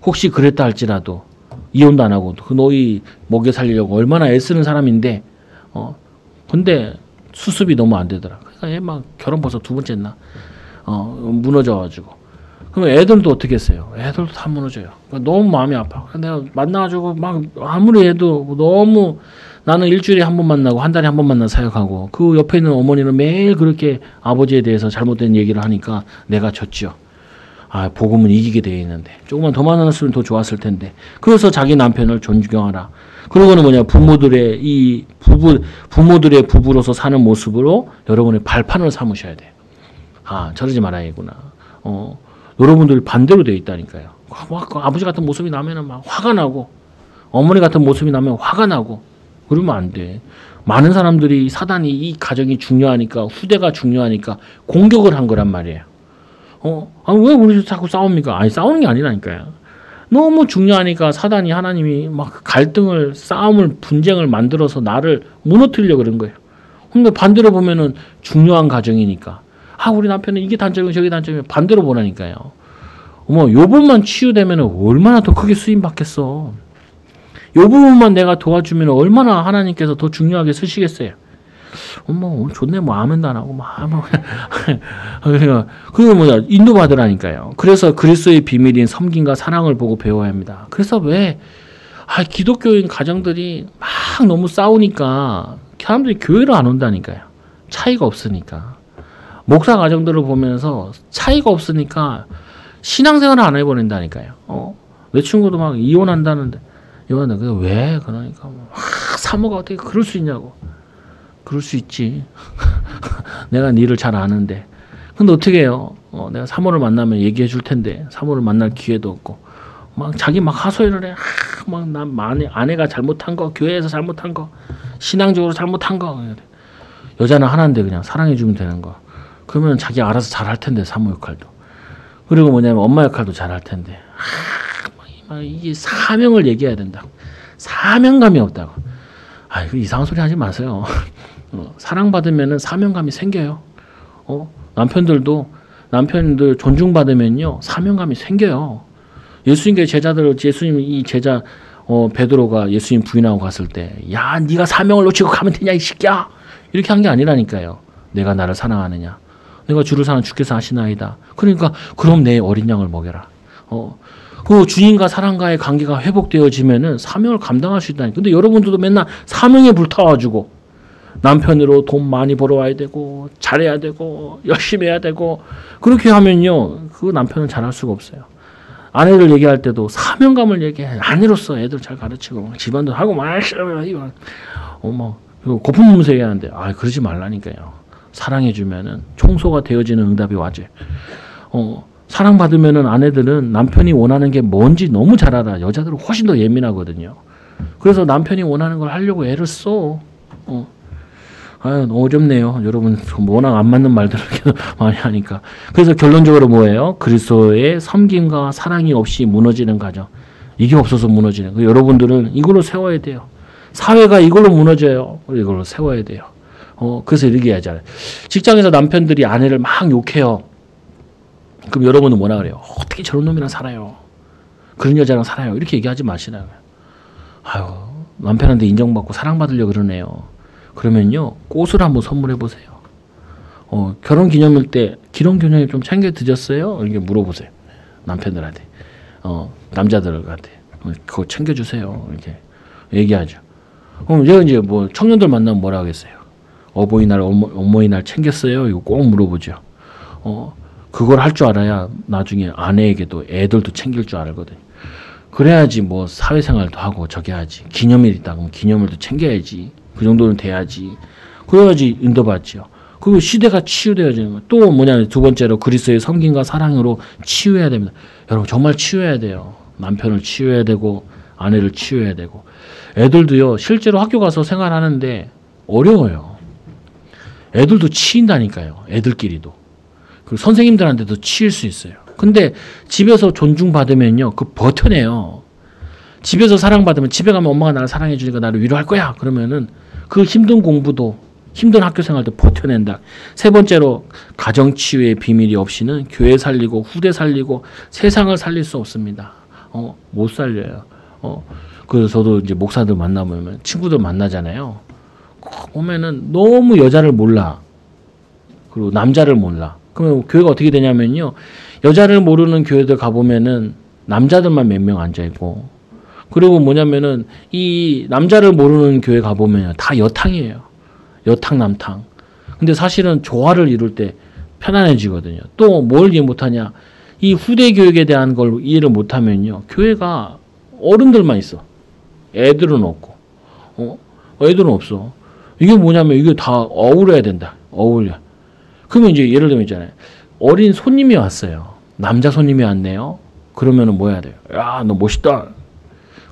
혹시 그랬다 할지라도 이혼도 안 하고 그 너희 먹여 살리려고 얼마나 애쓰는 사람인데 근데 수습이 너무 안 되더라. 그러니까 얘 막 결혼 벌써 2번째 했나 무너져가지고 그럼 애들도 어떻게 했어요? 애들도 다 무너져요. 그러니까 너무 마음이 아파. 내가 만나가지고 막 아무리 해도 너무 나는 일주일에 한 번 만나고 한 달에 한 번 만나 사역하고 그 옆에 있는 어머니는 매일 그렇게 아버지에 대해서 잘못된 얘기를 하니까 내가 졌죠. 아, 복음은 이기게 되어 있는데 조금만 더 만났으면 더 좋았을 텐데. 그래서 자기 남편을 존경하라. 그러고는 뭐냐 부모들의 이 부모들의 부부로서 사는 모습으로 여러분의 발판을 삼으셔야 돼. 아, 저러지 말아야겠구나. 여러분들 반대로 되어 있다니까요. 아버지 같은 모습이 나면은 막 화가 나고 어머니 같은 모습이 나면 화가 나고 그러면 안 돼. 많은 사람들이 사단이 이 가정이 중요하니까 후대가 중요하니까 공격을 한 거란 말이에요. 왜 우리 자꾸 싸웁니까? 아니 싸우는 게 아니라니까요. 너무 중요하니까 사단이 하나님이 막 갈등을 싸움을 분쟁을 만들어서 나를 무너뜨리려고 그런 거예요. 근데 반대로 보면은 중요한 가정이니까 우리 남편은 이게 단점이고 저게 단점이고 반대로 보라니까요. 요 부분만 치유되면 얼마나 더 크게 쓰임 받겠어. 요 부분만 내가 도와주면 얼마나 하나님께서 더 중요하게 쓰시겠어요. 오늘 좋네, 아멘도 안 하고, 그게 뭐야, 인도받으라니까요. 그래서 그리스도의 비밀인 섬김과 사랑을 보고 배워야 합니다. 그래서 기독교인 가정들이 막 너무 싸우니까 사람들이 교회를 안 온다니까요. 차이가 없으니까. 목사 가정들을 보면서 차이가 없으니까 신앙생활을 안 해버린다니까요. 내 친구도 막 이혼한다는데, 왜? 그러니까, 사모가 어떻게 그럴 수 있냐고. 그럴 수 있지. 내가 니를 잘 아는데. 근데 어떻게 해요? 내가 사모를 만나면 얘기해 줄 텐데, 사모를 만날 기회도 없고, 자기 하소연을 해. 아내가 잘못한 거, 교회에서 잘못한 거, 신앙적으로 잘못한 거. 여자는 하나인데 그냥 사랑해 주면 되는 거. 그러면 자기 알아서 잘 할 텐데, 사모 역할도. 그리고 뭐냐면 엄마 역할도 잘 할 텐데. 이게 사명을 얘기해야 된다고. 사명감이 없다고. 이상한 소리 하지 마세요. 사랑받으면 사명감이 생겨요. 남편들 존중받으면요 사명감이 생겨요. 예수님께 예수님 이 제자 베드로가 예수님 부인하고 갔을 때, 야, 네가 사명을 놓치고 가면 되냐 이 새끼야, 이렇게 한 게 아니라니까요. 내가 나를 사랑하느냐, 내가 주를 사랑 주께서 하시나이다. 그러니까 그럼 내 어린 양을 먹여라. 그 주님과 사랑과의 관계가 회복되어지면은 사명을 감당할 수 있다니. 근데 여러분들도 맨날 사명에 불타가지고 남편으로 돈 많이 벌어와야 되고 잘해야 되고 열심히 해야 되고 그렇게 하면요 그 남편은 잘할 수가 없어요. 아내들 얘기할 때도 사명감을 얘기해. 아내로서 애들 잘 가르치고 집안도 하고 고품 문서 얘기하는데 그러지 말라니까요. 사랑해주면은 청소가 되어지는 응답이 와죠. 사랑받으면은 아내들은 남편이 원하는 게 뭔지 너무 잘 알아. 여자들은 훨씬 더 예민하거든요. 그래서 남편이 원하는 걸 하려고 애를 써. 어렵네요. 여러분, 워낙 안 맞는 말들을 많이 하니까. 그래서 결론적으로 뭐예요? 그리스도의 섬김과 사랑이 없이 무너지는 가정. 이게 없어서 무너지는. 여러분들은 이걸로 세워야 돼요. 사회가 이걸로 무너져요. 이걸로 세워야 돼요. 그래서 이렇게 하잖아요. 직장에서 남편들이 아내를 막 욕해요. 그럼 여러분은 뭐라 그래요? 어떻게 저런 놈이랑 살아요? 그런 여자랑 살아요? 이렇게 얘기하지 마시라고요. 남편한테 인정받고 사랑받으려고 그러네요. 그러면요, 꽃을 한번 선물해 보세요. 결혼 기념일 때 기념 좀 챙겨 드렸어요? 이렇게 물어보세요. 남편들한테, 남자들한테 그거 챙겨 주세요. 이렇게 얘기하죠. 그럼 제가 이제 청년들 만나면 뭐라 하겠어요? 어버이날, 어머니날 챙겼어요? 이거 꼭 물어보죠. 그걸 할 줄 알아야 나중에 아내에게도 애들도 챙길 줄 알거든요. 그래야지 사회생활도 하고 저기 하지. 기념일 있다 그러면 기념일도 챙겨야지. 그 정도는 돼야지. 그래야지 인도받지요. 그 시대가 치유되어지는 거예요. 또 뭐냐면 두 번째로 그리스도의 섬김과 사랑으로 치유해야 됩니다. 여러분 정말 치유해야 돼요. 남편을 치유해야 되고 아내를 치유해야 되고 애들도요. 실제로 학교 가서 생활하는데 어려워요. 애들도 치인다니까요. 애들끼리도. 그리고 선생님들한테도 치일 수 있어요. 근데 집에서 존중받으면요. 그 버텨내요. 집에서 사랑받으면 집에 가면 엄마가 나를 사랑해 주니까 나를 위로할 거야. 그러면은 그 힘든 공부도 힘든 학교 생활도 버텨낸다. 세 번째로 가정치유의 비밀이 없이는 교회 살리고 후대 살리고 세상을 살릴 수 없습니다. 못 살려요. 그래서 저도 이제 목사들 만나보면 친구들 만나잖아요. 오면은 너무 여자를 몰라. 그리고 남자를 몰라. 그러면 교회가 어떻게 되냐면요. 여자를 모르는 교회들 가보면은 남자들만 몇 명 앉아있고 그리고 뭐냐면은 이 남자를 모르는 교회 가보면 다 여탕이에요. 여탕 남탕. 근데 사실은 조화를 이룰 때 편안해지거든요. 또 뭘 이해 못하냐. 이 후대 교육에 대한 걸 이해를 못하면요. 교회가 어른들만 있어. 애들은 없고. 애들은 없어. 이게 뭐냐면 이게 다 어우러야 된다. 어울려. 그러면 이제 예를 들면 있잖아요. 어린 손님이 왔어요. 남자 손님이 왔네요. 그러면은 뭐 해야 돼요? 야, 너 멋있다.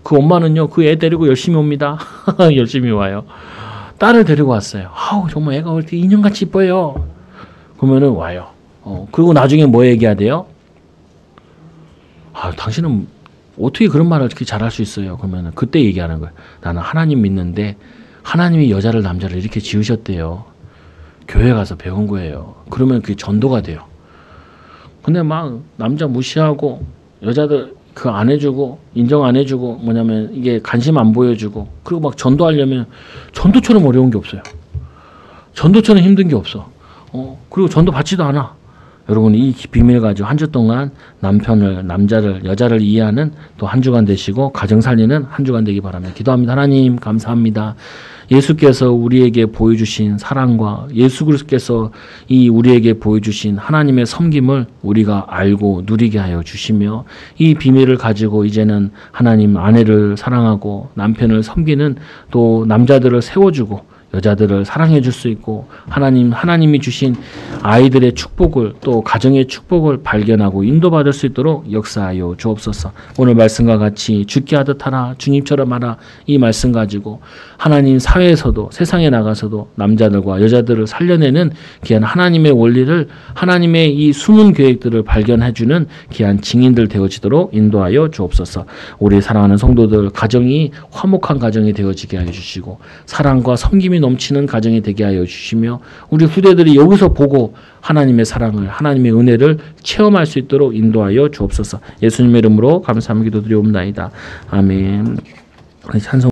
그 엄마는요. 그 애 데리고 열심히 옵니다. 열심히 와요. 딸을 데리고 왔어요. 아우 정말 애가 왜 이렇게 인형같이 이뻐요. 그러면은 와요. 그리고 나중에 뭐 얘기해야 돼요? 아, 당신은 어떻게 그런 말을 이렇게 잘할 수 있어요? 그러면은 그때 얘기하는 거예요. 나는 하나님 믿는데 하나님이 여자를 남자를 이렇게 지으셨대요. 교회 가서 배운 거예요. 그러면 그게 전도가 돼요. 근데 막 남자 무시하고 여자들 그 안 해주고 인정 안 해주고 뭐냐면 이게 관심 안 보여주고 그리고 막 전도하려면 전도처럼 어려운 게 없어요. 전도처럼 힘든 게 없어. 그리고 전도 받지도 않아. 여러분 이 비밀 가지고 한 주 동안 남편을 남자를 여자를 이해하는 또 한 주간 되시고 가정 살리는 한 주간 되기 바랍니다. 기도합니다. 하나님 감사합니다. 예수께서 우리에게 보여주신 사랑과 예수 그리스도께서 이 우리에게 보여주신 하나님의 섬김을 우리가 알고 누리게 하여 주시며 이 비밀을 가지고 이제는 하나님 아내를 사랑하고 남편을 섬기는 또 남자들을 세워주고 여자들을 사랑해 줄 수 있고 하나님이 주신 아이들의 축복을 또 가정의 축복을 발견하고 인도받을 수 있도록 역사하여 주옵소서. 오늘 말씀과 같이 죽게 하듯 하라 주님처럼 하라 이 말씀 가지고 하나님 사회에서도 세상에 나가서도 남자들과 여자들을 살려내는 귀한 하나님의 원리를 하나님의 이 숨은 계획들을 발견해 주는 귀한 증인들 되어지도록 인도하여 주옵소서. 우리 사랑하는 성도들 가정이 화목한 가정이 되어지게 하여 주시고 사랑과 섬김이 넘치는 가정이 되게 하여 주시며 우리 후대들이 여기서 보고 하나님의 사랑을 하나님의 은혜를 체험할 수 있도록 인도하여 주옵소서. 예수님의 이름으로 감사함 기도드리옵나이다. 아멘. 찬송